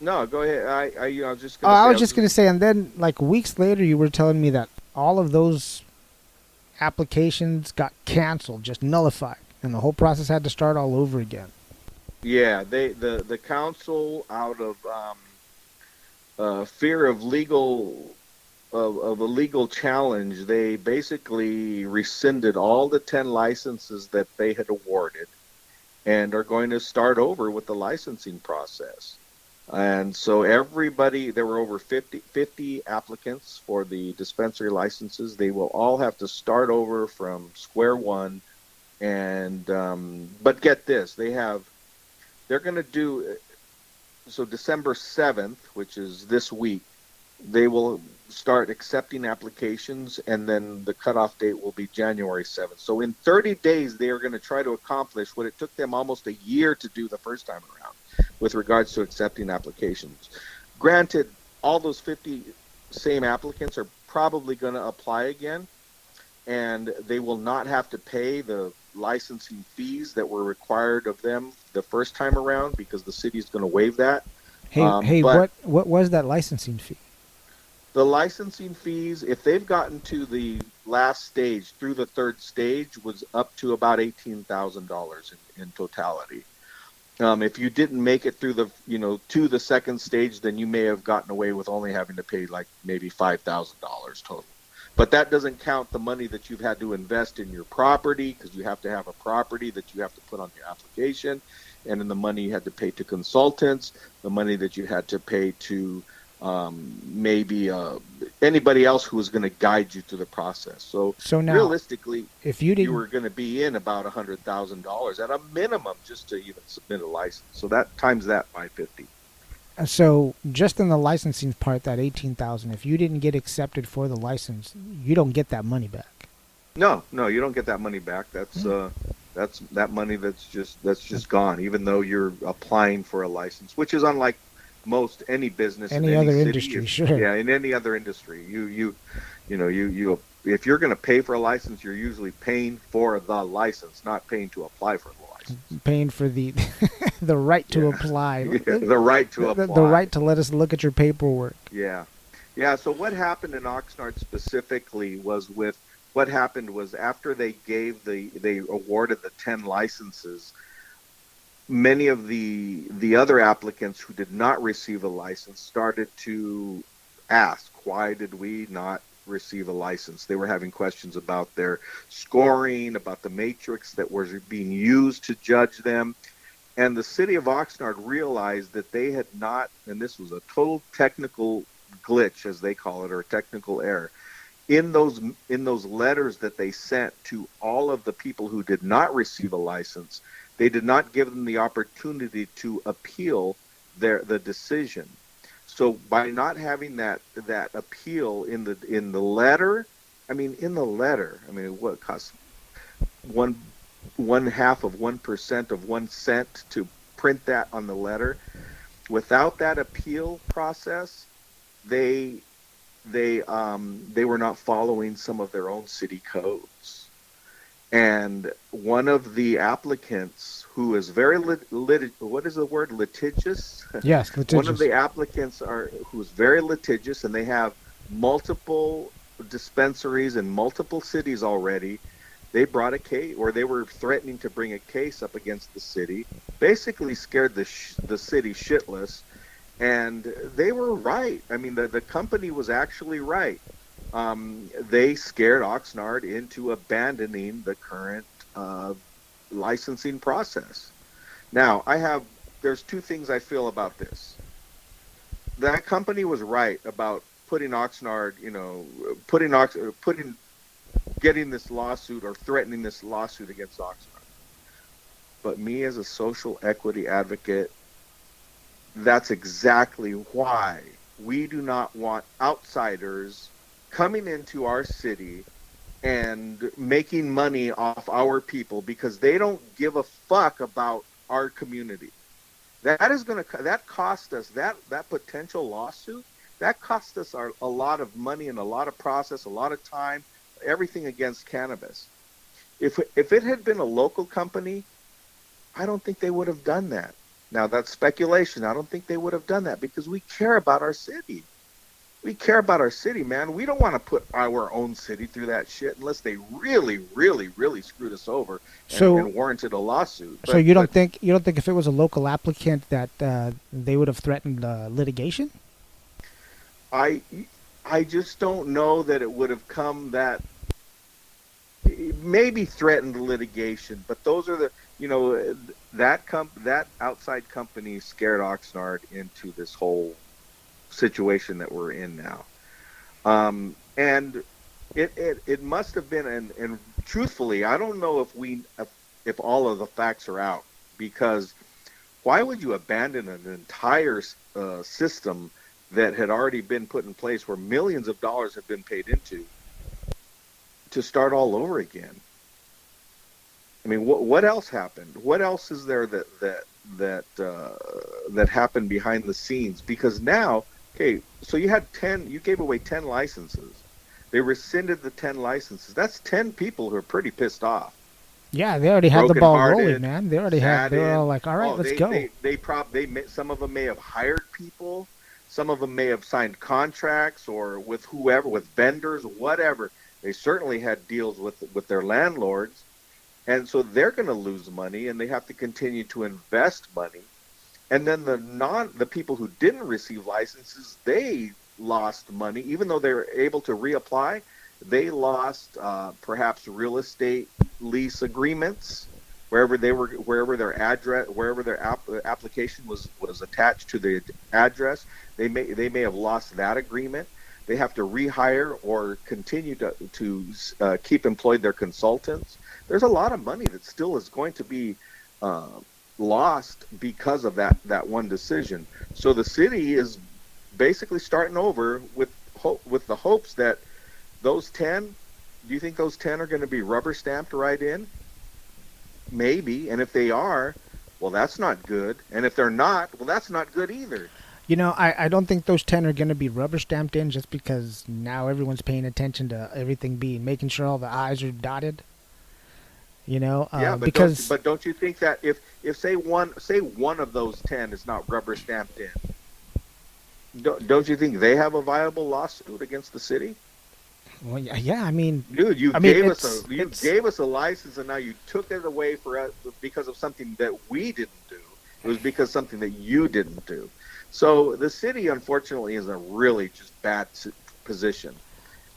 No, go ahead. I was just going to say. I was just going to say, and then like weeks later, you were telling me that all of those applications got canceled, just nullified, and the whole process had to start all over again. Yeah, the council, out of fear of a legal challenge, they basically rescinded all the 10 licenses that they had awarded, and are going to start over with the licensing process. And so everybody, there were over 50 applicants for the dispensary licenses. They will all have to start over from square one. And but get this, they're going to do, so December 7th, which is this week, they will start accepting applications, and then the cutoff date will be January 7th. So in 30 days, they are going to try to accomplish what it took them almost a year to do the first time around with regards to accepting applications. Granted, all those 50 same applicants are probably going to apply again, and they will not have to pay the licensing fees that were required of them the first time around, because the city is going to waive that. Hey, what was that licensing fee? The licensing fees, if they've gotten to the last stage, through the 3rd stage, was up to about $18,000 in totality. If you didn't make it through to the 2nd stage, then you may have gotten away with only having to pay like maybe $5,000 total. But that doesn't count the money that you've had to invest in your property, because you have to have a property that you have to put on your application, and then the money you had to pay to consultants, the money that you had to pay to maybe anybody else who was going to guide you through the process. So now, realistically, if you were going to be in about $100,000 at a minimum just to even submit a license. So that times that by 50. So just in the licensing part, that $18,000, if you didn't get accepted for the license, you don't get that money back. No, you don't get that money back. That's that money that's just gone, even though you're applying for a license, which is unlike most any business in any other city. Industry, sure. Yeah, in any other industry, you if you're going to pay for a license, you're usually paying for the license, not paying to apply for the license. paying for the the right to apply, Yeah, the right to apply, the right to let us look at your paperwork. Yeah. Yeah. So what happened in Oxnard specifically was what happened was after they awarded the 10 licenses, many of the other applicants who did not receive a license started to ask, why did we not receive a license? They were having questions about their scoring, about the matrix that was being used to judge them. And the city of Oxnard realized that they had not, and this was a total technical glitch, as they call it, or technical error, in those letters that they sent to all of the people who did not receive a license. They did not give them the opportunity to appeal the decision. So by not having that appeal in the letter, what costs one half of 1% of 1 cent to print that on the letter. Without that appeal process, they were not following some of their own city codes. And one of the applicants who is very what is the word, litigious? Yes, litigious. One of the applicants who is very litigious, and they have multiple dispensaries in multiple cities already. They brought a case, or they were threatening to bring a case up against the city, basically scared the city shitless, and they were right. I mean, the company was actually right. They scared Oxnard into abandoning the current licensing process. Now, there's two things I feel about this. That company was right about putting Oxnard, getting this lawsuit or threatening this lawsuit against Oxnard. But me as a social equity advocate, that's exactly why we do not want outsiders coming into our city and making money off our people, because they don't give a fuck about our community. That cost us, that potential lawsuit, that cost us a lot of money and a lot of process, a lot of time, everything against cannabis. If it had been a local company, I don't think they would have done that. Now, that's speculation. I don't think they would have done that because we care about our city. We care about our city, man. We don't want to put our own city through that shit unless they really, really, really screwed us over and warranted a lawsuit. So you don't think if it was a local applicant that they would have threatened litigation? I just don't know that it would have come that. Maybe threatened litigation, but those are that outside company scared Oxnard into this whole situation that we're in now. And it must have been, and truthfully, I don't know if all of the facts are out, because why would you abandon an entire system that had already been put in place, where millions of dollars have been paid into, to start all over again? I mean, what else happened? What else is there that happened behind the scenes? Because now, okay, so you gave away 10 licenses. They rescinded the 10 licenses. That's 10 people who are pretty pissed off. Yeah, they already had the ball rolling, man. They were all like, all right, let's go. Some of them may have hired people. Some of them may have signed contracts or with whoever, with vendors, whatever. They certainly had deals with their landlords. And so they're going to lose money, and they have to continue to invest money. And then the people who didn't receive licenses, they lost money. Even though they were able to reapply, they lost perhaps real estate lease agreements wherever their application was attached to the address. They may have lost that agreement. They have to rehire or continue to keep employed their consultants. There's a lot of money that still is going to be lost because of that one decision. So the city is basically starting over with the hopes that those 10. Do you think those 10 are going to be rubber stamped right in? Maybe. And if they are, well, that's not good. And if they're not, well, that's not good either. You know, I don't think those 10 are going to be rubber stamped in, just because now everyone's paying attention to everything making sure all the I's are dotted. You know, Yeah, because but don't you think that if say one of those 10 is not rubber stamped in, don't you think they have a viable lawsuit against the city? well, yeah, I mean, Dude, you I mean, gave us a it's you it's gave us a license, and now you took it away for us because of something that we didn't do. It was because something that you didn't do. So the city, unfortunately, is in a really just bad position.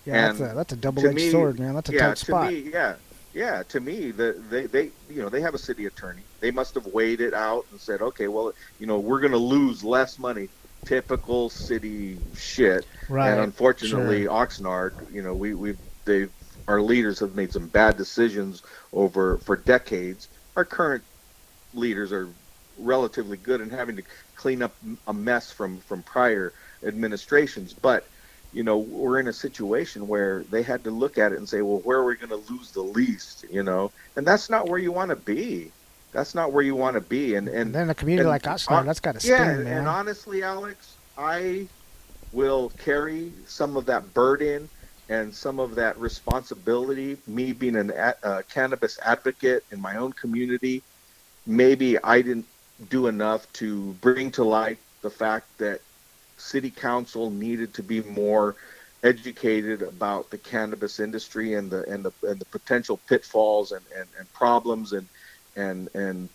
yeah, And that's a to double-edged me, sword, man. That's a yeah, tight to spot. me, yeah, yeah, to me, they they have a city attorney. They must have weighed it out and said, okay, well, we're going to lose less money. Typical city shit. And Right. Sure. unfortunately, Oxnard, they've our leaders have made some bad decisions over for decades. Our current leaders are relatively good in having to clean up a mess from prior administrations, but we're in a situation where they had to look at it and say, well, where are we going to lose the least, and that's not where you want to be. That's not where you want to be. and And and then a community and like Oxnard, that's got to yeah, sting, and man. honestly, Alex, I will carry some of that burden and some of that responsibility, me being a cannabis advocate in my own community. Maybe I didn't do enough to bring to light the fact that city council needed to be more educated about the cannabis industry and the potential pitfalls and problems and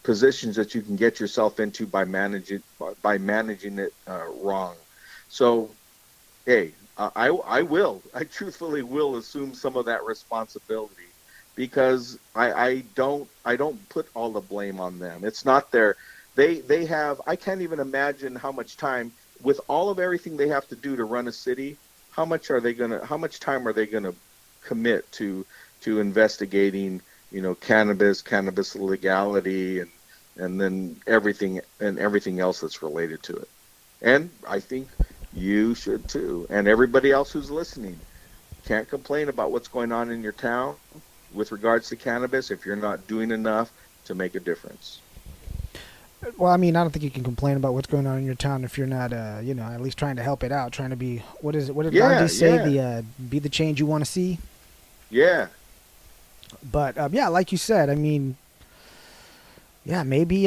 positions that you can get yourself into by managing it wrong. So hey, I truthfully will assume some of that responsibility because I don't put all the blame on them. It's not their they have I can't even imagine how much time with all of everything they have to do to run a city. How much time are they gonna commit to investigating cannabis legality and then everything else that's related to it. And I think you should too. And everybody else who's listening can't complain about what's going on in your town with regards to cannabis if you're not doing enough to make a difference. Well, I mean, I don't think you can complain about what's going on in your town if you're not, at least trying to help it out, trying to be. What is it? What did Gandhi Yeah, say? yeah, The be the change you want to see. yeah. But yeah, like you said, I mean, yeah, maybe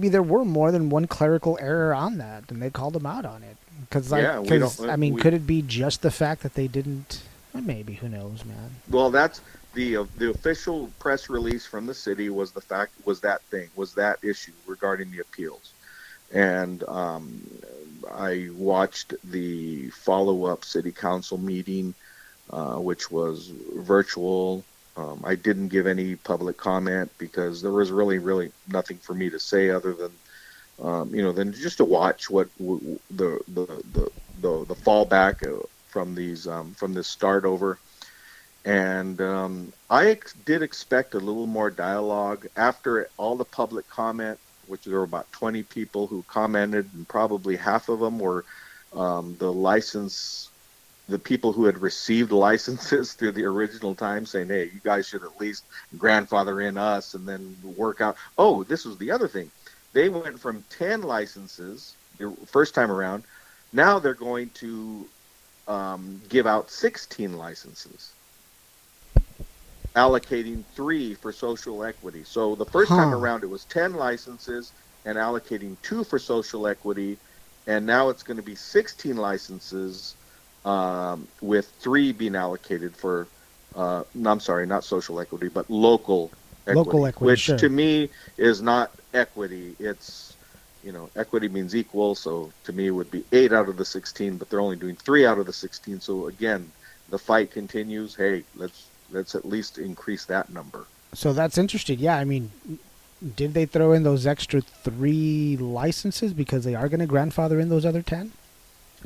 there were more than one clerical error on that, and they called them out on it. Yeah, we don't I mean, we could it be just the fact that they didn't? Maybe, who knows, man. well, that's the official press release from the city was that issue regarding the appeals. And I watched the follow-up city council meeting, which was virtual. I didn't give any public comment because there was really nothing for me to say other than just to watch what the fallback from this start over. And I did expect a little more dialogue after all the public comment, which there were about 20 people who commented, and probably half of them were the people who had received licenses through the original time, saying, hey, you guys should at least grandfather in us and then work out. Oh, this was the other thing. They went from 10 licenses the first time around. Now they're going to give out 16 licenses, allocating 3 for social equity. So the first time Huh. around it was 10 licenses and allocating 2 for social equity, and now it's going to be 16 licenses with 3 being allocated for, no, I'm sorry, not social equity, but local Local equity, equity, which to sure. me is not equity. It's, equity means equal. So to me it would be 8 out of the 16, but they're only doing 3 out of the 16. So again, the fight continues. Hey, let's at least increase that number. So that's interesting. Yeah, I mean, did they throw in those extra 3 licenses because they are going to grandfather in those other 10?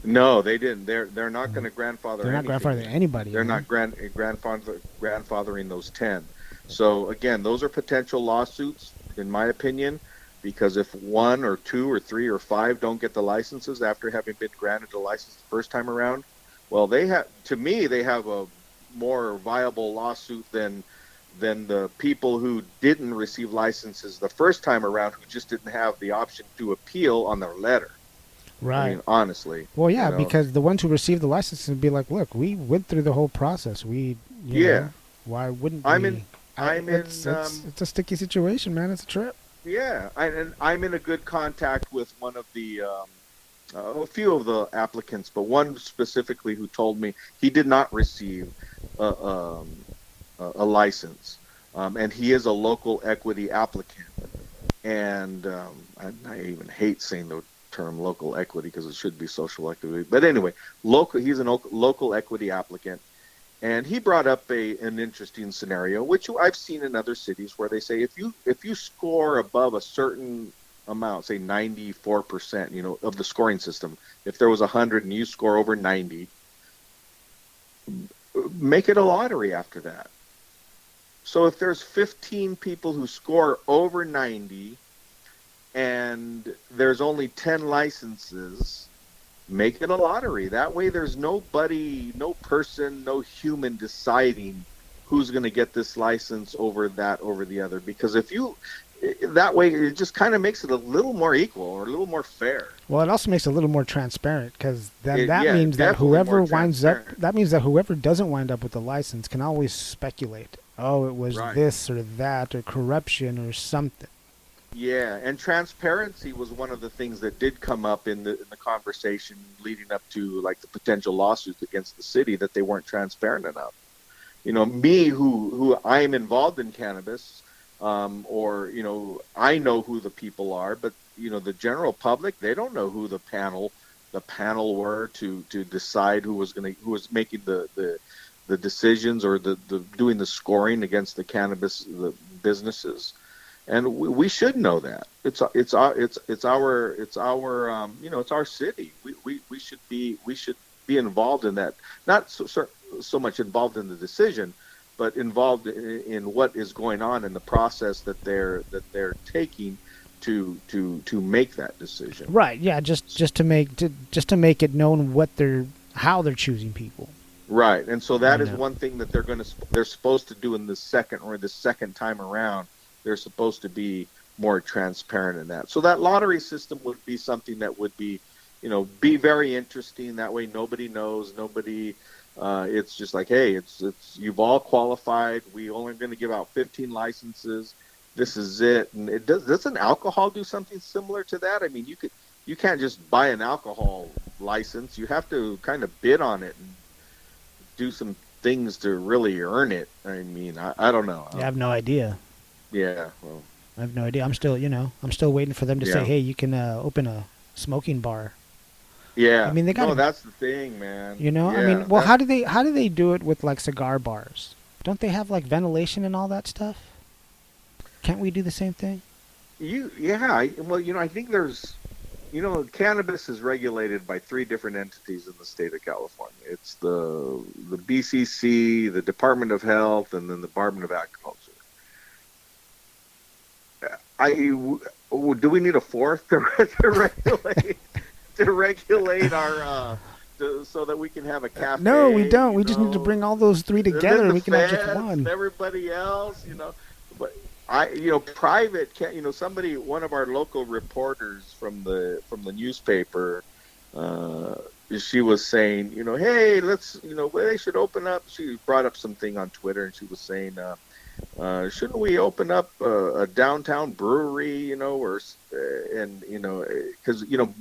No, they didn't. They're not going to grandfather They're not anything grandfathering in. anybody They're in, huh? not grandfathering those 10. So again, those are potential lawsuits, in my opinion, because if 1 or 2 or 3 or 5 don't get the licenses after having been granted a license the first time around, well, they have a more viable lawsuit than the people who didn't receive licenses the first time around, who just didn't have the option to appeal on their letter. I Right. mean, honestly, Well, you yeah, know, because the ones who received the licenses would be like, look, we went through the whole process. yeah. Why wouldn't I'm in we? It's a sticky situation, man. It's a trip. Yeah, and I'm in a good contact with one of the a few of the applicants, but one specifically who told me he did not receive a, a license, and he is a local equity applicant. And I even hate saying the term local equity because it should be social equity. But anyway, he's a local equity applicant. And he brought up an interesting scenario, which I've seen in other cities, where they say if you score above a certain amount, say 94%, of the scoring system, if there was 100 and you score over 90, make it a lottery after that. So if there's 15 people who score over 90 and there's only 10 licenses, make it a lottery. That way there's nobody, no person, no human deciding who's going to get this license over the other. Because that way it just kind of makes it a little more equal or a little more fair. Well, it also makes it a little more transparent, because then that means that whoever doesn't wind up with the license can always speculate. Oh, it was this or that or corruption or something. Yeah, and transparency was one of the things that did come up in the conversation leading up to like the potential lawsuits against the city, that they weren't transparent enough. Me who I am involved in cannabis, or I know who the people are, but the general public, they don't know who the panel were to decide who was making the decisions or the doing the scoring against the businesses. And we should know that it's our city. We should be involved in that. Not so much involved in the decision, but involved in what is going on in the process that they're taking to make that decision. Right. Yeah. Just to make it known how they're choosing people. Right. And so that is one thing that they're supposed to do in the second time around. They're supposed to be more transparent in that. So that lottery system would be something that would be, be very interesting. That way nobody knows, it's just like, hey, it's you've all qualified. We only going to give out 15 licenses. This is it. And doesn't alcohol do something similar to that? I mean, you can't just buy an alcohol license. You have to kind of bid on it and do some things to really earn it. I mean, I don't know. I have no idea. Yeah, well, I have no idea. I'm still waiting for them to say, hey, you can open a smoking bar. Yeah. I mean, they got. No, that's the thing, man. Yeah, I mean, well, how do they do it with like cigar bars? Don't they have like ventilation and all that stuff? Can't we do the same thing? I think there's, cannabis is regulated by 3 different entities in the state of California. It's the BCC, the Department of Health, and then the Department of Agriculture. Do we need a fourth to regulate our so that we can have a cafe? No, we don't. We just need to bring all those 3 together, and we can have just one. Everybody else, but private. One of our local reporters from the newspaper, she was saying, hey, let's, they should open up. She brought up something on Twitter, and she was saying, shouldn't we open up a downtown brewery, because,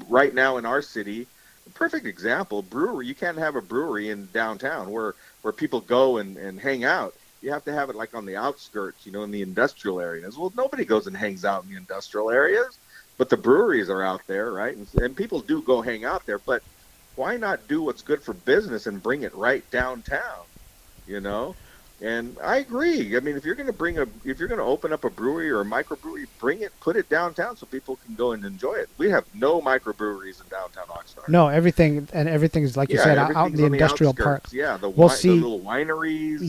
right now in our city, a perfect example, brewery, you can't have a brewery in downtown where people go and hang out. You have to have it like on the outskirts, in the industrial areas. Well, nobody goes and hangs out in the industrial areas, but the breweries are out there, right? And people do go hang out there, but why not do what's good for business and bring it right downtown, And I agree. I mean, if you're going to open up a brewery or a microbrewery, put it downtown so people can go and enjoy it. We have no microbreweries in downtown Oxnard. No, everything is like you said, out in the industrial parks. Yeah, the little wineries,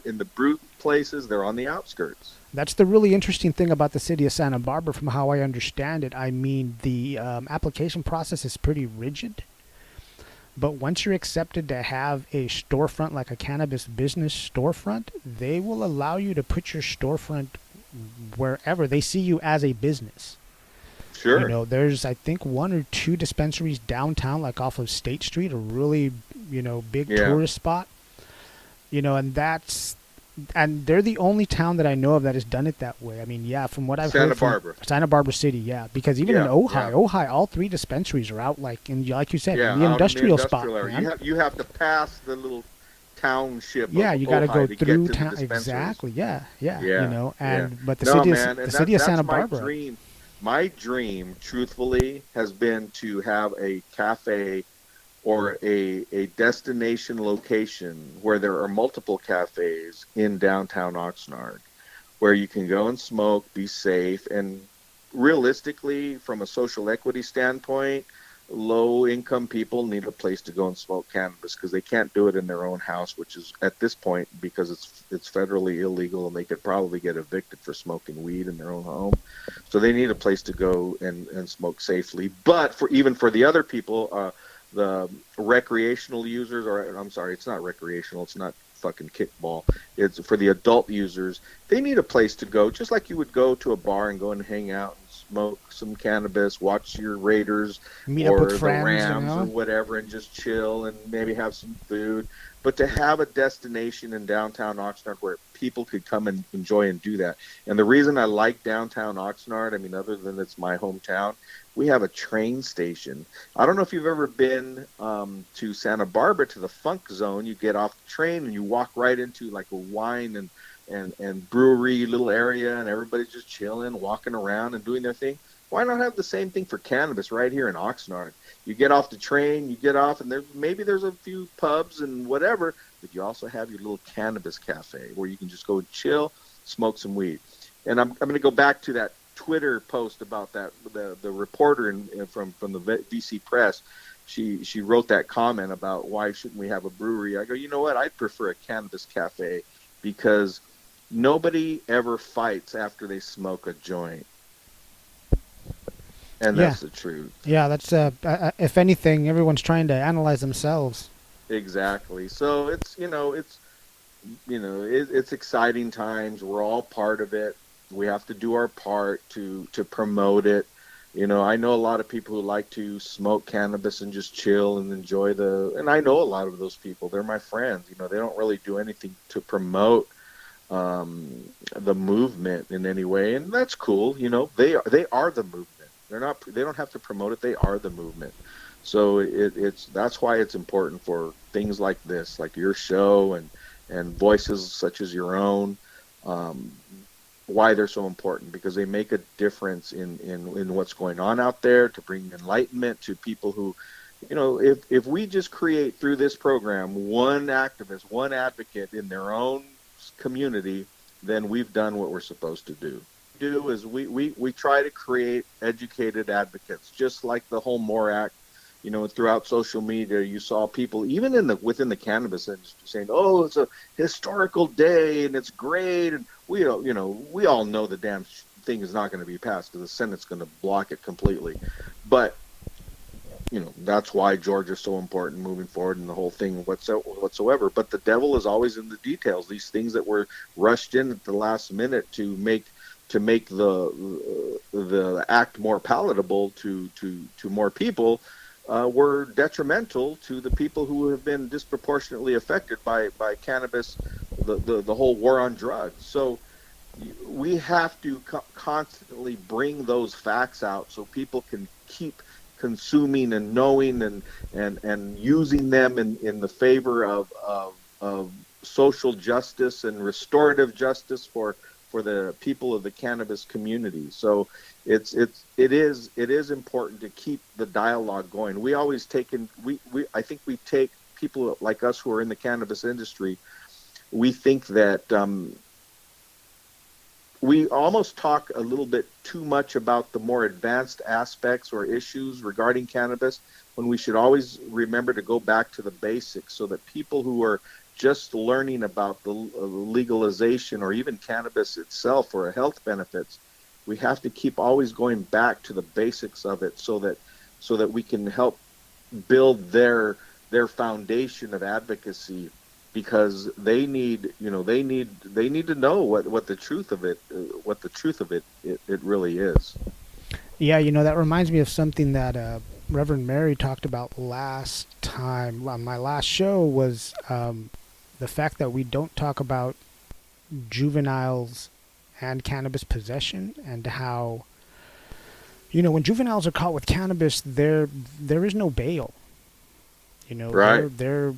and the brew places, they're on the outskirts. That's the really interesting thing about the city of Santa Barbara, from how I understand it. I mean, the application process is pretty rigid. But once you're accepted to have a storefront, like a cannabis business storefront, they will allow you to put your storefront wherever they see you as a business. Sure. There's, I think, 1 or 2 dispensaries downtown, like off of State Street, a really, big tourist spot. And that's and they're the only town that I know of that has done it that way. I mean, yeah, from what I've Santa heard from Barbara. Santa Barbara City, yeah, because even in Yeah, Ojai, yeah, Ojai, all 3 dispensaries are out, like in, like you said, in yeah. the Out in the industrial spot, industrial area, man. you have to pass the little township Yeah, of you got to go Ojai to get through to the town. dispensaries. Exactly. Yeah, yeah. You Yeah, know, yeah. and but No, man, the and city of that's Santa my Barbara. dream. My dream, truthfully, has been to have a cafe or a destination location where there are multiple cafes in downtown Oxnard, where you can go and smoke, be safe, and realistically, from a social equity standpoint, low income people need a place to go and smoke cannabis because they can't do it in their own house, which is at this point, because it's federally illegal, and they could probably get evicted for smoking weed in their own home. So they need a place to go and smoke safely. But for even for the other people, the recreational users, or I'm sorry, it's not recreational, it's not fucking kickball, it's for the adult users. They need a place to go, just like you would go to a bar and go and hang out and smoke some cannabis, watch your Raiders Meet up with or the friends, you Rams or know. whatever, and just chill and maybe have some food. But to have a destination in downtown Oxnard where people could come and enjoy and do that. And the reason I like downtown Oxnard, I mean, other than it's my hometown, we have a train station. I don't know if you've ever been to Santa Barbara to the Funk Zone. You get off the train and you walk right into like a wine and brewery little area, and everybody's just chilling, walking around and doing their thing. Why not have the same thing for cannabis right here in Oxnard? You get off the train, you get off, and there's a few pubs and whatever, but you also have your little cannabis cafe where you can just go and chill, smoke some weed. And I'm going to go back to that Twitter post about that the reporter from the VC Press. She wrote that comment about why shouldn't we have a brewery. I go, you know what? I'd prefer a cannabis cafe because nobody ever fights after they smoke a joint. And Yeah, that's the truth. yeah. That's if anything, everyone's trying to analyze themselves. Exactly. So it's exciting times. We're all part of it. We have to do our part to promote it. I know a lot of people who like to smoke cannabis and just chill and enjoy and I know a lot of those people. They're my friends. They don't really do anything to promote the movement in any way, and that's cool. They are the movement. They don't have to promote it. They are the movement. So that's why it's important for things like this, like your show and voices such as your own, why they're so important, because they make a difference in what's going on out there, to bring enlightenment to people who, if we just create through this program one activist, one advocate in their own community, then we've done what we're supposed to do. Is we try to create educated advocates, just like the whole MORE Act. Throughout social media, you saw people even within the cannabis industry saying, "Oh, it's a historical day and it's great," and we all know the damn thing is not going to be passed because the Senate's going to block it completely. But that's why Georgia's so important moving forward and the whole thing whatsoever. But the devil is always in the details. These things that were rushed in at the last minute to make the act more palatable to more people were detrimental to the people who have been disproportionately affected by cannabis, the whole war on drugs. So we have to constantly bring those facts out so people can keep consuming and knowing and using them in the favor of social justice and restorative justice for the people of the cannabis community. So it is important to keep the dialogue going. We always I think we take people like us who are in the cannabis industry, we think that we almost talk a little bit too much about the more advanced aspects or issues regarding cannabis, when we should always remember to go back to the basics, so that people who are just learning about the legalization or even cannabis itself or health benefits, we have to keep always going back to the basics of it, so that we can help build their foundation of advocacy, because they need to know what the truth of it really is. Yeah, that reminds me of something that Reverend Mary talked about last time on my last show, was the fact that we don't talk about juveniles and cannabis possession, and how, when juveniles are caught with cannabis, there is no bail. Right. There's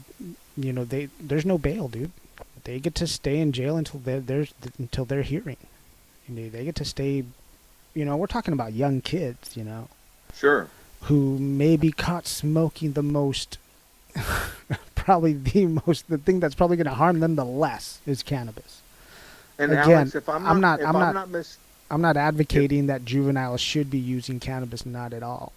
no bail, dude. They get to stay in jail until their hearing. They get to stay. We're talking about young kids. Sure. Who may be caught smoking the most, the thing that's probably going to harm them the less is cannabis. And Again, Alex, if I'm not advocating that juveniles should be using cannabis, not at all.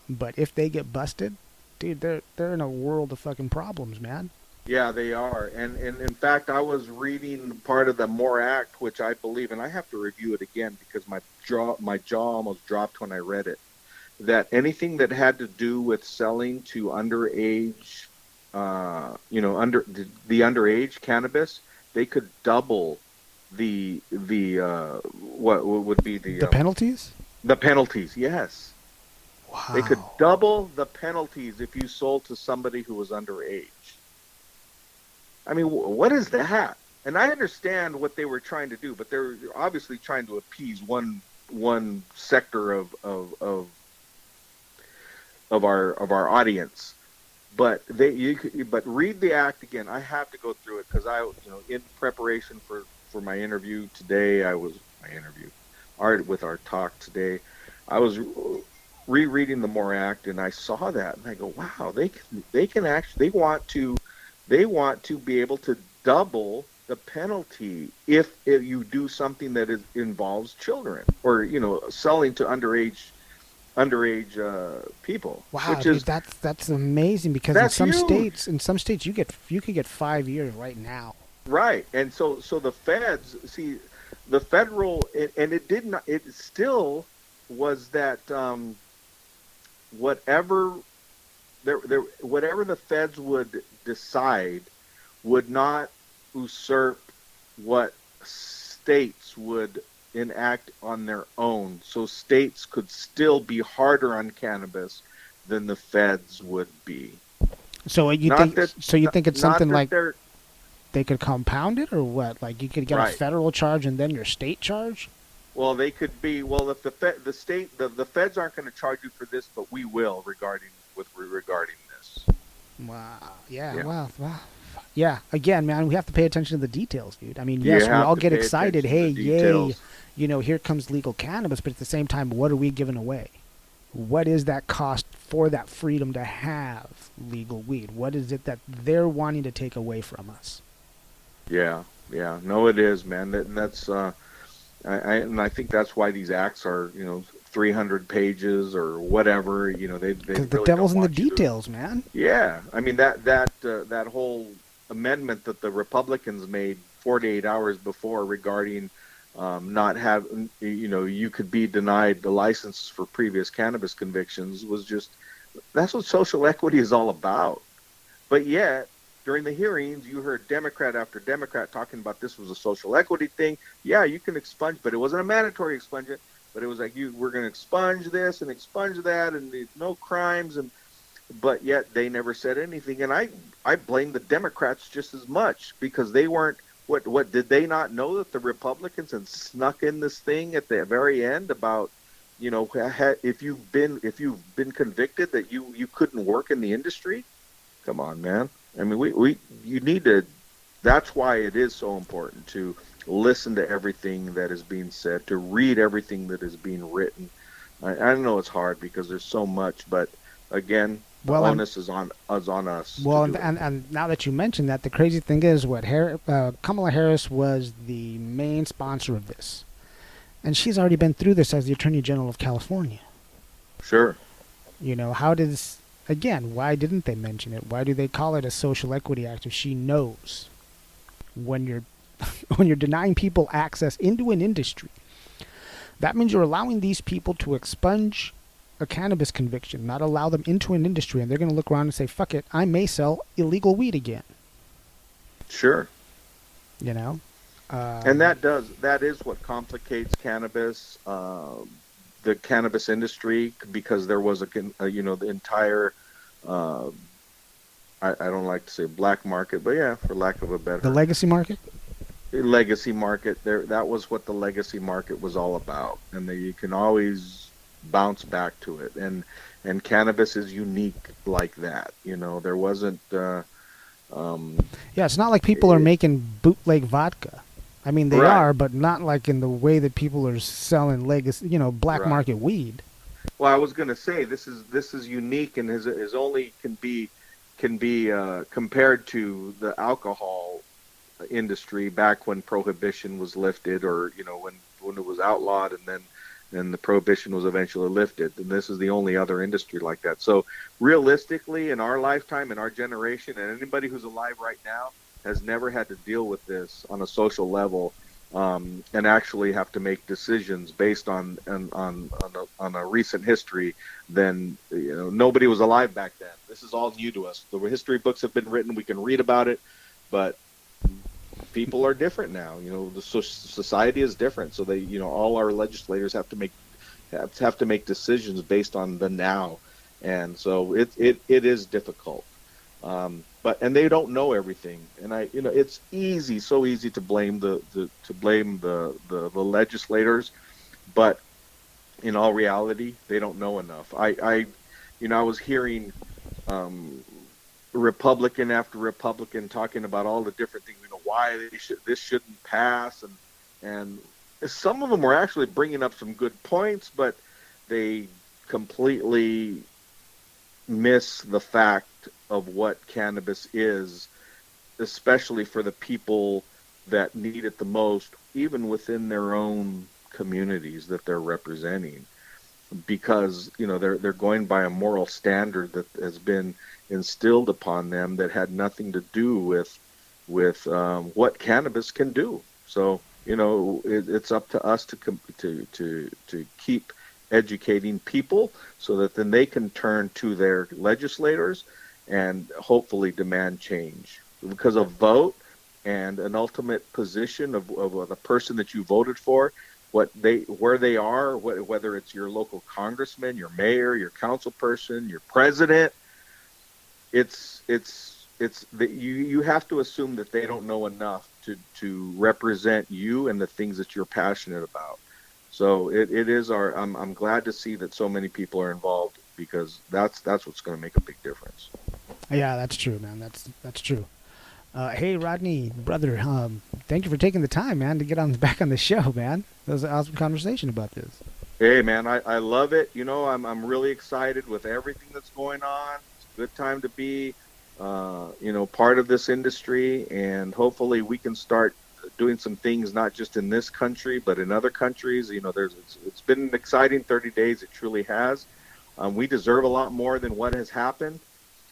But if they get busted, dude, they're in a world of fucking problems, man. Yeah, they are. And in fact, I was reading part of the MORE Act, which I believe, and I have to review it again because my jaw almost dropped when I read it, that anything that had to do with selling to underage, under the underage cannabis, they could double the what would be the penalties? The penalties, yes. Wow. They could double the penalties if you sold to somebody who was underage. I mean, what is that? And I understand what they were trying to do, but they're obviously trying to appease one sector of our audience. But but read the act again. I have to go through it because in preparation for my interview today, with our talk today, I was rereading the MORE Act, and I saw that, and I go, wow, they can actually they want to be able to double the penalty if you do something that involves children or selling to underage people. Wow, which dude, that's amazing because in some states you could get 5 years right now. Right, and so the feds the federal and it still was that whatever the feds would decide would not usurp what states would enact on their own. So states could still be harder on cannabis than the feds would be. So you think it's something like they could compound it, or what? Like you could get a federal charge and then your state charge? Well, they could be. Well, if the feds aren't going to charge you for this, but we will regarding this. Wow. Yeah. Wow. Yeah. Again, man, we have to pay attention to the details, dude. I mean, yes, we all get excited. Hey, yay! Here comes legal cannabis, but at the same time, what are we giving away? What is that cost for that freedom to have legal weed? What is it that they're wanting to take away from us? Yeah. No, it is, man. That's. I think that's why these acts are 300 pages or whatever. Because the devil's in the details, man. Yeah, I mean that whole amendment that the Republicans made 48 hours before regarding not having you could be denied the license for previous cannabis convictions was that's what social equity is all about. But yet, during the hearings, you heard Democrat after Democrat talking about this was a social equity thing. Yeah, you can expunge, but it wasn't a mandatory expungement. But it was like we're going to expunge this and expunge that, and no crimes, but yet they never said anything. And I blame the Democrats just as much because they weren't. What did they not know that the Republicans had snuck in this thing at the very end about if you've been convicted that you couldn't work in the industry? Come on, man. I mean, you need to. That's why it is so important to listen to everything that is being said, to read everything that is being written. I know it's hard because there's so much, but again, the onus is on us. Well, and now that you mentioned that, the crazy thing is, Kamala Harris was the main sponsor of this, and she's already been through this as the Attorney General of California. Sure. Again, why didn't they mention it? Why do they call it a social equity act if she knows when you're denying people access into an industry, that means you're allowing these people to expunge a cannabis conviction, not allow them into an industry, and they're going to look around and say, fuck it, I may sell illegal weed again. Sure. And that is what complicates cannabis, the cannabis industry, because there was the entire I don't like to say black market, but yeah, for lack of a better, the legacy market. legacy market there. That was what the legacy market was all about, and that you can always bounce back to it. And cannabis is unique like that. There wasn't. Um, Yeah, it's not like people are it, making bootleg vodka. I mean, they right, are, but not like in the way that people are selling legacy, black right. market weed. Well, I was going to say this is unique and is only can be compared to the alcohol industry back when prohibition was lifted, or when it was outlawed, and then the prohibition was eventually lifted. And this is the only other industry like that. So realistically, in our lifetime, in our generation, and anybody who's alive right now has never had to deal with this on a social level, and actually have to make decisions based on a recent history. Then nobody was alive back then. This is all new to us. The history books have been written. We can read about it, but people are different now. The society is different, so all our legislators have to make decisions based on the now, and so it is difficult. But they don't know everything, and it's so easy to blame the legislators, but in all reality, they don't know enough. I was hearing um, Republican after Republican talking about all the different things, why this shouldn't pass, and some of them were actually bringing up some good points, but they completely miss the fact of what cannabis is, especially for the people that need it the most, even within their own communities that they're representing, because they're going by a moral standard that has been instilled upon them that had nothing to do with what cannabis can do. So it's up to us to keep educating people so that then they can turn to their legislators and hopefully demand change, because a vote and an ultimate position of the person that you voted for, where they are, whether it's your local congressman, your mayor, your council person, your president, it's that you have to assume that they don't know enough to represent you and the things that you're passionate about. So it is I'm glad to see that so many people are involved, because that's what's going to make a big difference. Yeah, that's true, man. That's true. Hey, Rodney, brother, thank you for taking the time, man, to get on back on the show, man. That was an awesome conversation about this. Hey man, I love it. I'm really excited with everything that's going on. It's a good time to be part of this industry, and hopefully we can start doing some things not just in this country but in other countries. It's been an exciting 30 days. It truly has. We deserve a lot more than what has happened.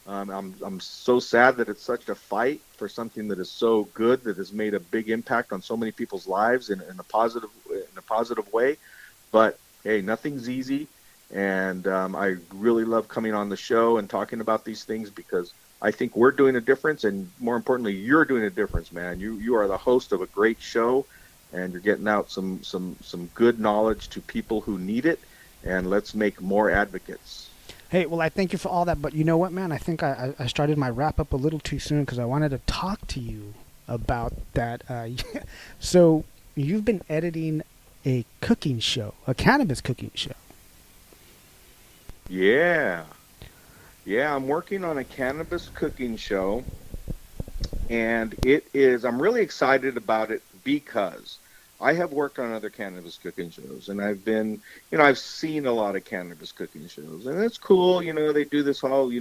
I'm so sad that it's such a fight for something that is so good, that has made a big impact on so many people's lives in a positive way. But hey, nothing's easy, and I really love coming on the show and talking about these things, because I think we're doing a difference, and more importantly, you're doing a difference, man. You are the host of a great show, and you're getting out some good knowledge to people who need it. And let's make more advocates. Hey, well, I thank you for all that, but you know what, man? I think I started my wrap up a little too soon because I wanted to talk to you about that. So, you've been editing a cooking show, a cannabis cooking show. Yeah, yeah, I'm working on a cannabis cooking show, and I'm really excited about it because I have worked on other cannabis cooking shows, and I've seen a lot of cannabis cooking shows, and it's cool. They do this whole,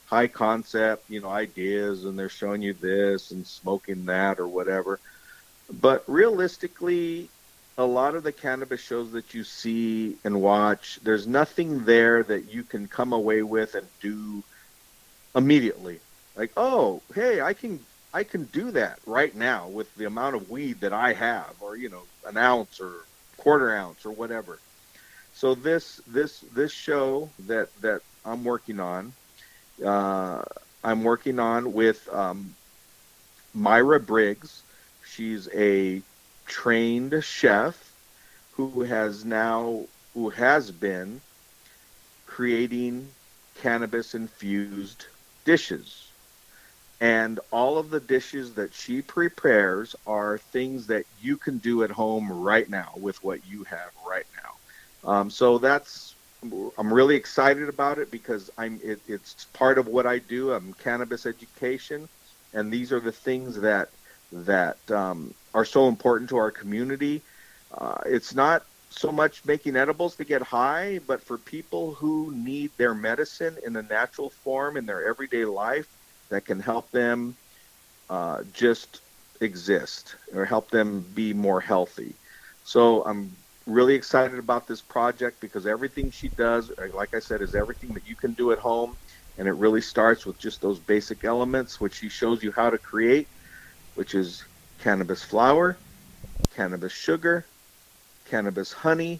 high concept, ideas, and they're showing you this and smoking that or whatever. But realistically, a lot of the cannabis shows that you see and watch, there's nothing there that you can come away with and do immediately. Like, oh, hey, I can do that right now with the amount of weed that I have, or an ounce or quarter ounce or whatever. So this show that uh, I'm working on with Myra Briggs. She's a trained chef who has been creating cannabis infused dishes. And all of the dishes that she prepares are things that you can do at home right now with what you have right now. So I'm really excited about it because it's part of what I do. I'm cannabis education, and these are the things that are so important to our community. It's not so much making edibles to get high, but for people who need their medicine in a natural form in their everyday life that can help them just exist or help them be more healthy. So I'm really excited about this project because everything she does, like I said, is everything that you can do at home. And it really starts with just those basic elements, which she shows you how to create, which is cannabis flower, cannabis sugar, cannabis honey,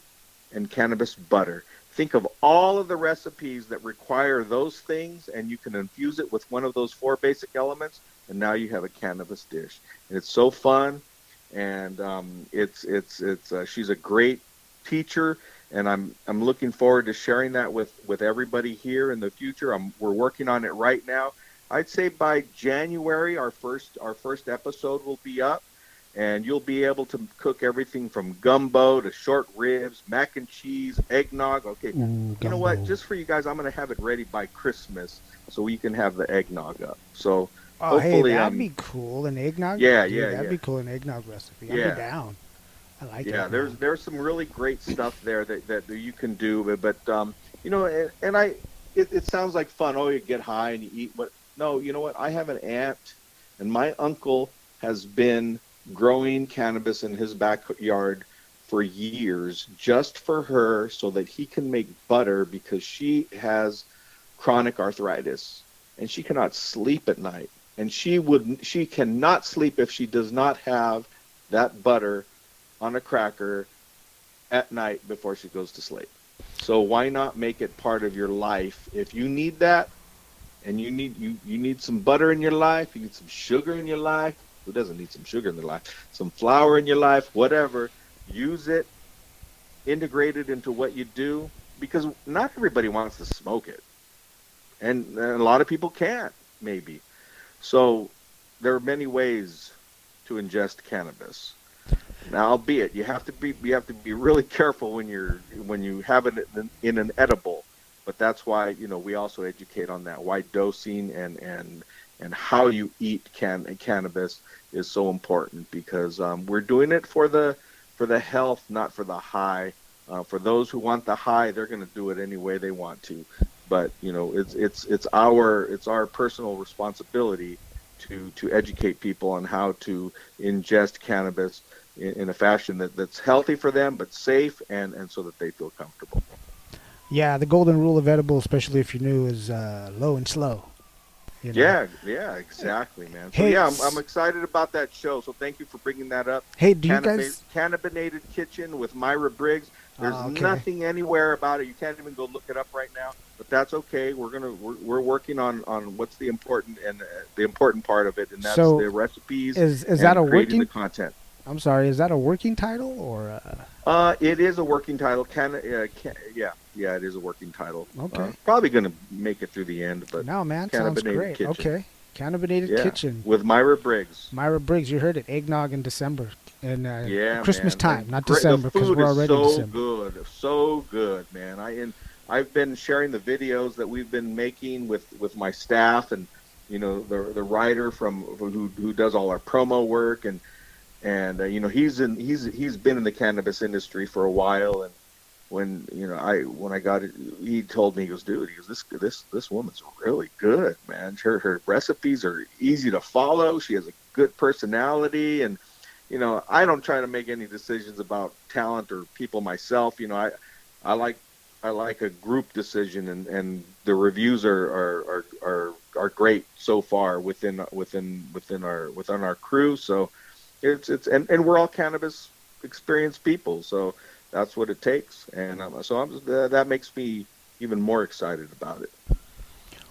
and cannabis butter. Think of all of the recipes that require those things, and you can infuse it with one of those four basic elements, and now you have a cannabis dish. And it's so fun, and she's a great teacher, and I'm looking forward to sharing that with everybody here in the future. We're working on it right now. I'd say by January, our first episode will be up, and you'll be able to cook everything from gumbo to short ribs, mac and cheese, eggnog. Okay, Ooh, you know what? gumbo. Just for you guys, I'm going to have it ready by Christmas so we can have the eggnog up. So Oh, hey, hopefully, that'd be cool. An eggnog? yeah, Dude, yeah, that'd yeah, be cool, an eggnog recipe. I'd be yeah, down. I like yeah. eggnog. There's some really great stuff there that you can do, but you know, it sounds like fun. Oh, you get high and you eat, but no, you know what? I have an aunt, and my uncle has been growing cannabis in his backyard for years just for her so that he can make butter because she has chronic arthritis and she cannot sleep at night, and she cannot sleep if she does not have that butter on a cracker at night before she goes to sleep. So why not make it part of your life? If you need that, and you need some butter in your life, you need some sugar in your life. Who doesn't need some sugar in their life? Some flour in your life, whatever. Use it, integrate it into what you do, because not everybody wants to smoke it, and a lot of people can't, maybe. So there are many ways to ingest cannabis. Now, albeit you have to be really careful when you have it in an edible, but that's why we also educate on that, why dosing and how you eat cannabis is so important, because we're doing it for the health, not for the high. For those who want the high, they're going to do it any way they want to, but it's our personal responsibility to educate people on how to ingest cannabis in a fashion that's healthy for them, but safe, and so that they feel comfortable. Yeah, the golden rule of edible, especially if you're new, is low and slow. You know. Yeah, yeah, exactly, man. So Hey, yeah, I'm excited about that show. So thank you for bringing that up. hey, do you guys? Cannabinated Kitchen with Myra Briggs. There's Okay. nothing anywhere about it. You can't even go look it up right now. But that's okay. We're working on what's the important and the important part of it, and that's So the recipes is that and a creating the working? content. I'm sorry. Is that a working title or? It is a working title. Yeah, it is a working title. Okay. Probably gonna make it through the end, but No, man, sounds Cannabinated great. Kitchen. Okay. Cannabinated Yeah, Kitchen. with Myra Briggs. Myra Briggs, you heard it. Eggnog in December. And Yeah, Christmas man. time, And not great. The December, because food we're is already in so December. good, so good, man. I've been sharing the videos that we've been making with my staff, and the writer who does all our promo work, and he's been in the cannabis industry for a while, and when I got it, he told me, he goes, dude, he goes, this woman's really good, man. Her recipes are easy to follow. She has a good personality, and I don't try to make any decisions about talent or people myself. I like I like a group decision, and the reviews are great so far within our crew. So and we're all cannabis experienced people, so that's what it takes, and that makes me even more excited about it.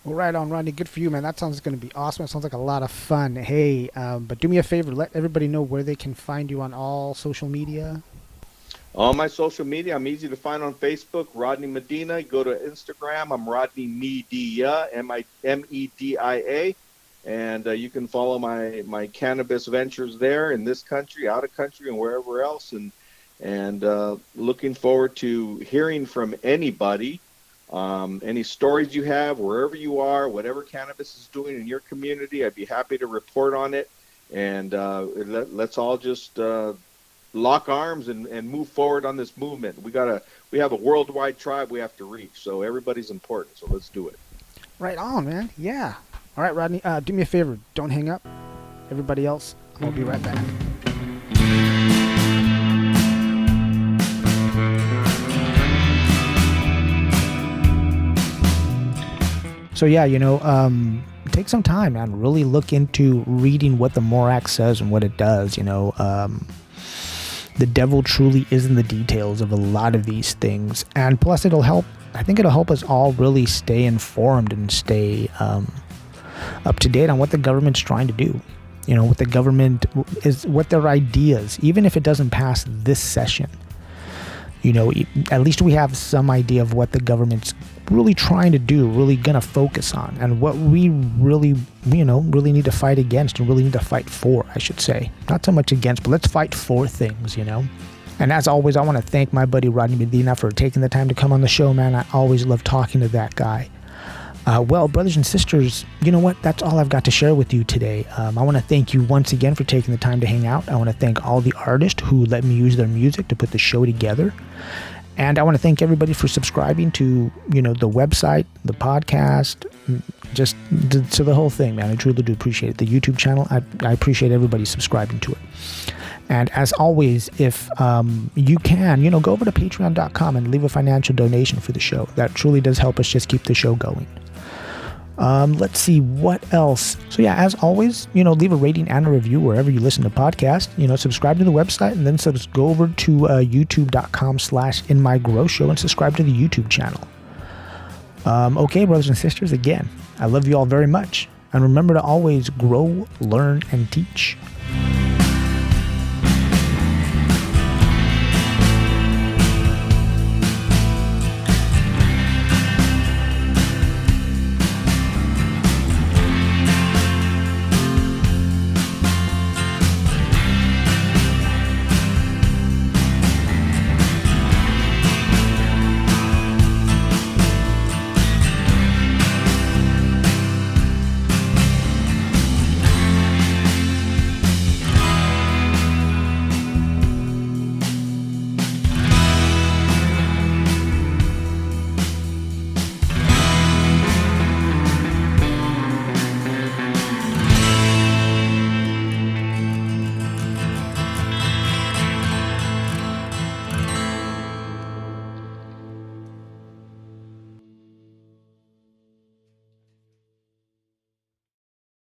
Well, right on, Rodney. Good for you, man. That sounds going to be awesome. It sounds like a lot of fun. Hey, but do me a favor. Let everybody know where they can find you on all social media. All my social media, I'm easy to find on Facebook, Rodney Medina. Go to Instagram, I'm Rodney Media, Media. And you can follow my cannabis ventures there in this country, out of country, and wherever else. And looking forward to hearing from anybody, any stories you have, wherever you are, whatever cannabis is doing in your community. I'd be happy to report on it. And let's all just lock arms and move forward on this movement. We have a worldwide tribe we have to reach. So everybody's important. So let's do it. Right on, man. Yeah. All right, Rodney, do me a favor. Don't hang up. Everybody else, I'll be right back. So yeah, take some time, man. Really look into reading what the MORE Act says and what it does. The devil truly is in the details of a lot of these things, and plus I think it'll help us all really stay informed and stay up to date on what the government's trying to do. What the government is, what their ideas, even if it doesn't pass this session. At least we have some idea of what the government's really trying to do, really gonna focus on, and what we really need to fight against and really need to fight for, I should say. Not so much against, but let's fight for things, And as always, I want to thank my buddy Rodney Medina for taking the time to come on the show, man. I always love talking to that guy. Well, brothers and sisters, you know what? That's all I've got to share with you today. I want to thank you once again for taking the time to hang out. I want to thank all the artists who let me use their music to put the show together. And I want to thank everybody for subscribing to, the website, the podcast, just to the whole thing, man. I truly do appreciate it. The YouTube channel, I appreciate everybody subscribing to it. And as always, if you can, go over to patreon.com and leave a financial donation for the show. That truly does help us just keep the show going. Let's see what else. So yeah, as always, leave a rating and a review wherever you listen to podcasts. Subscribe to the website, and then go over to youtube.com/InMyGrowShow and subscribe to the YouTube channel. Okay, brothers and sisters, again, I love you all very much. And remember to always grow, learn, and teach.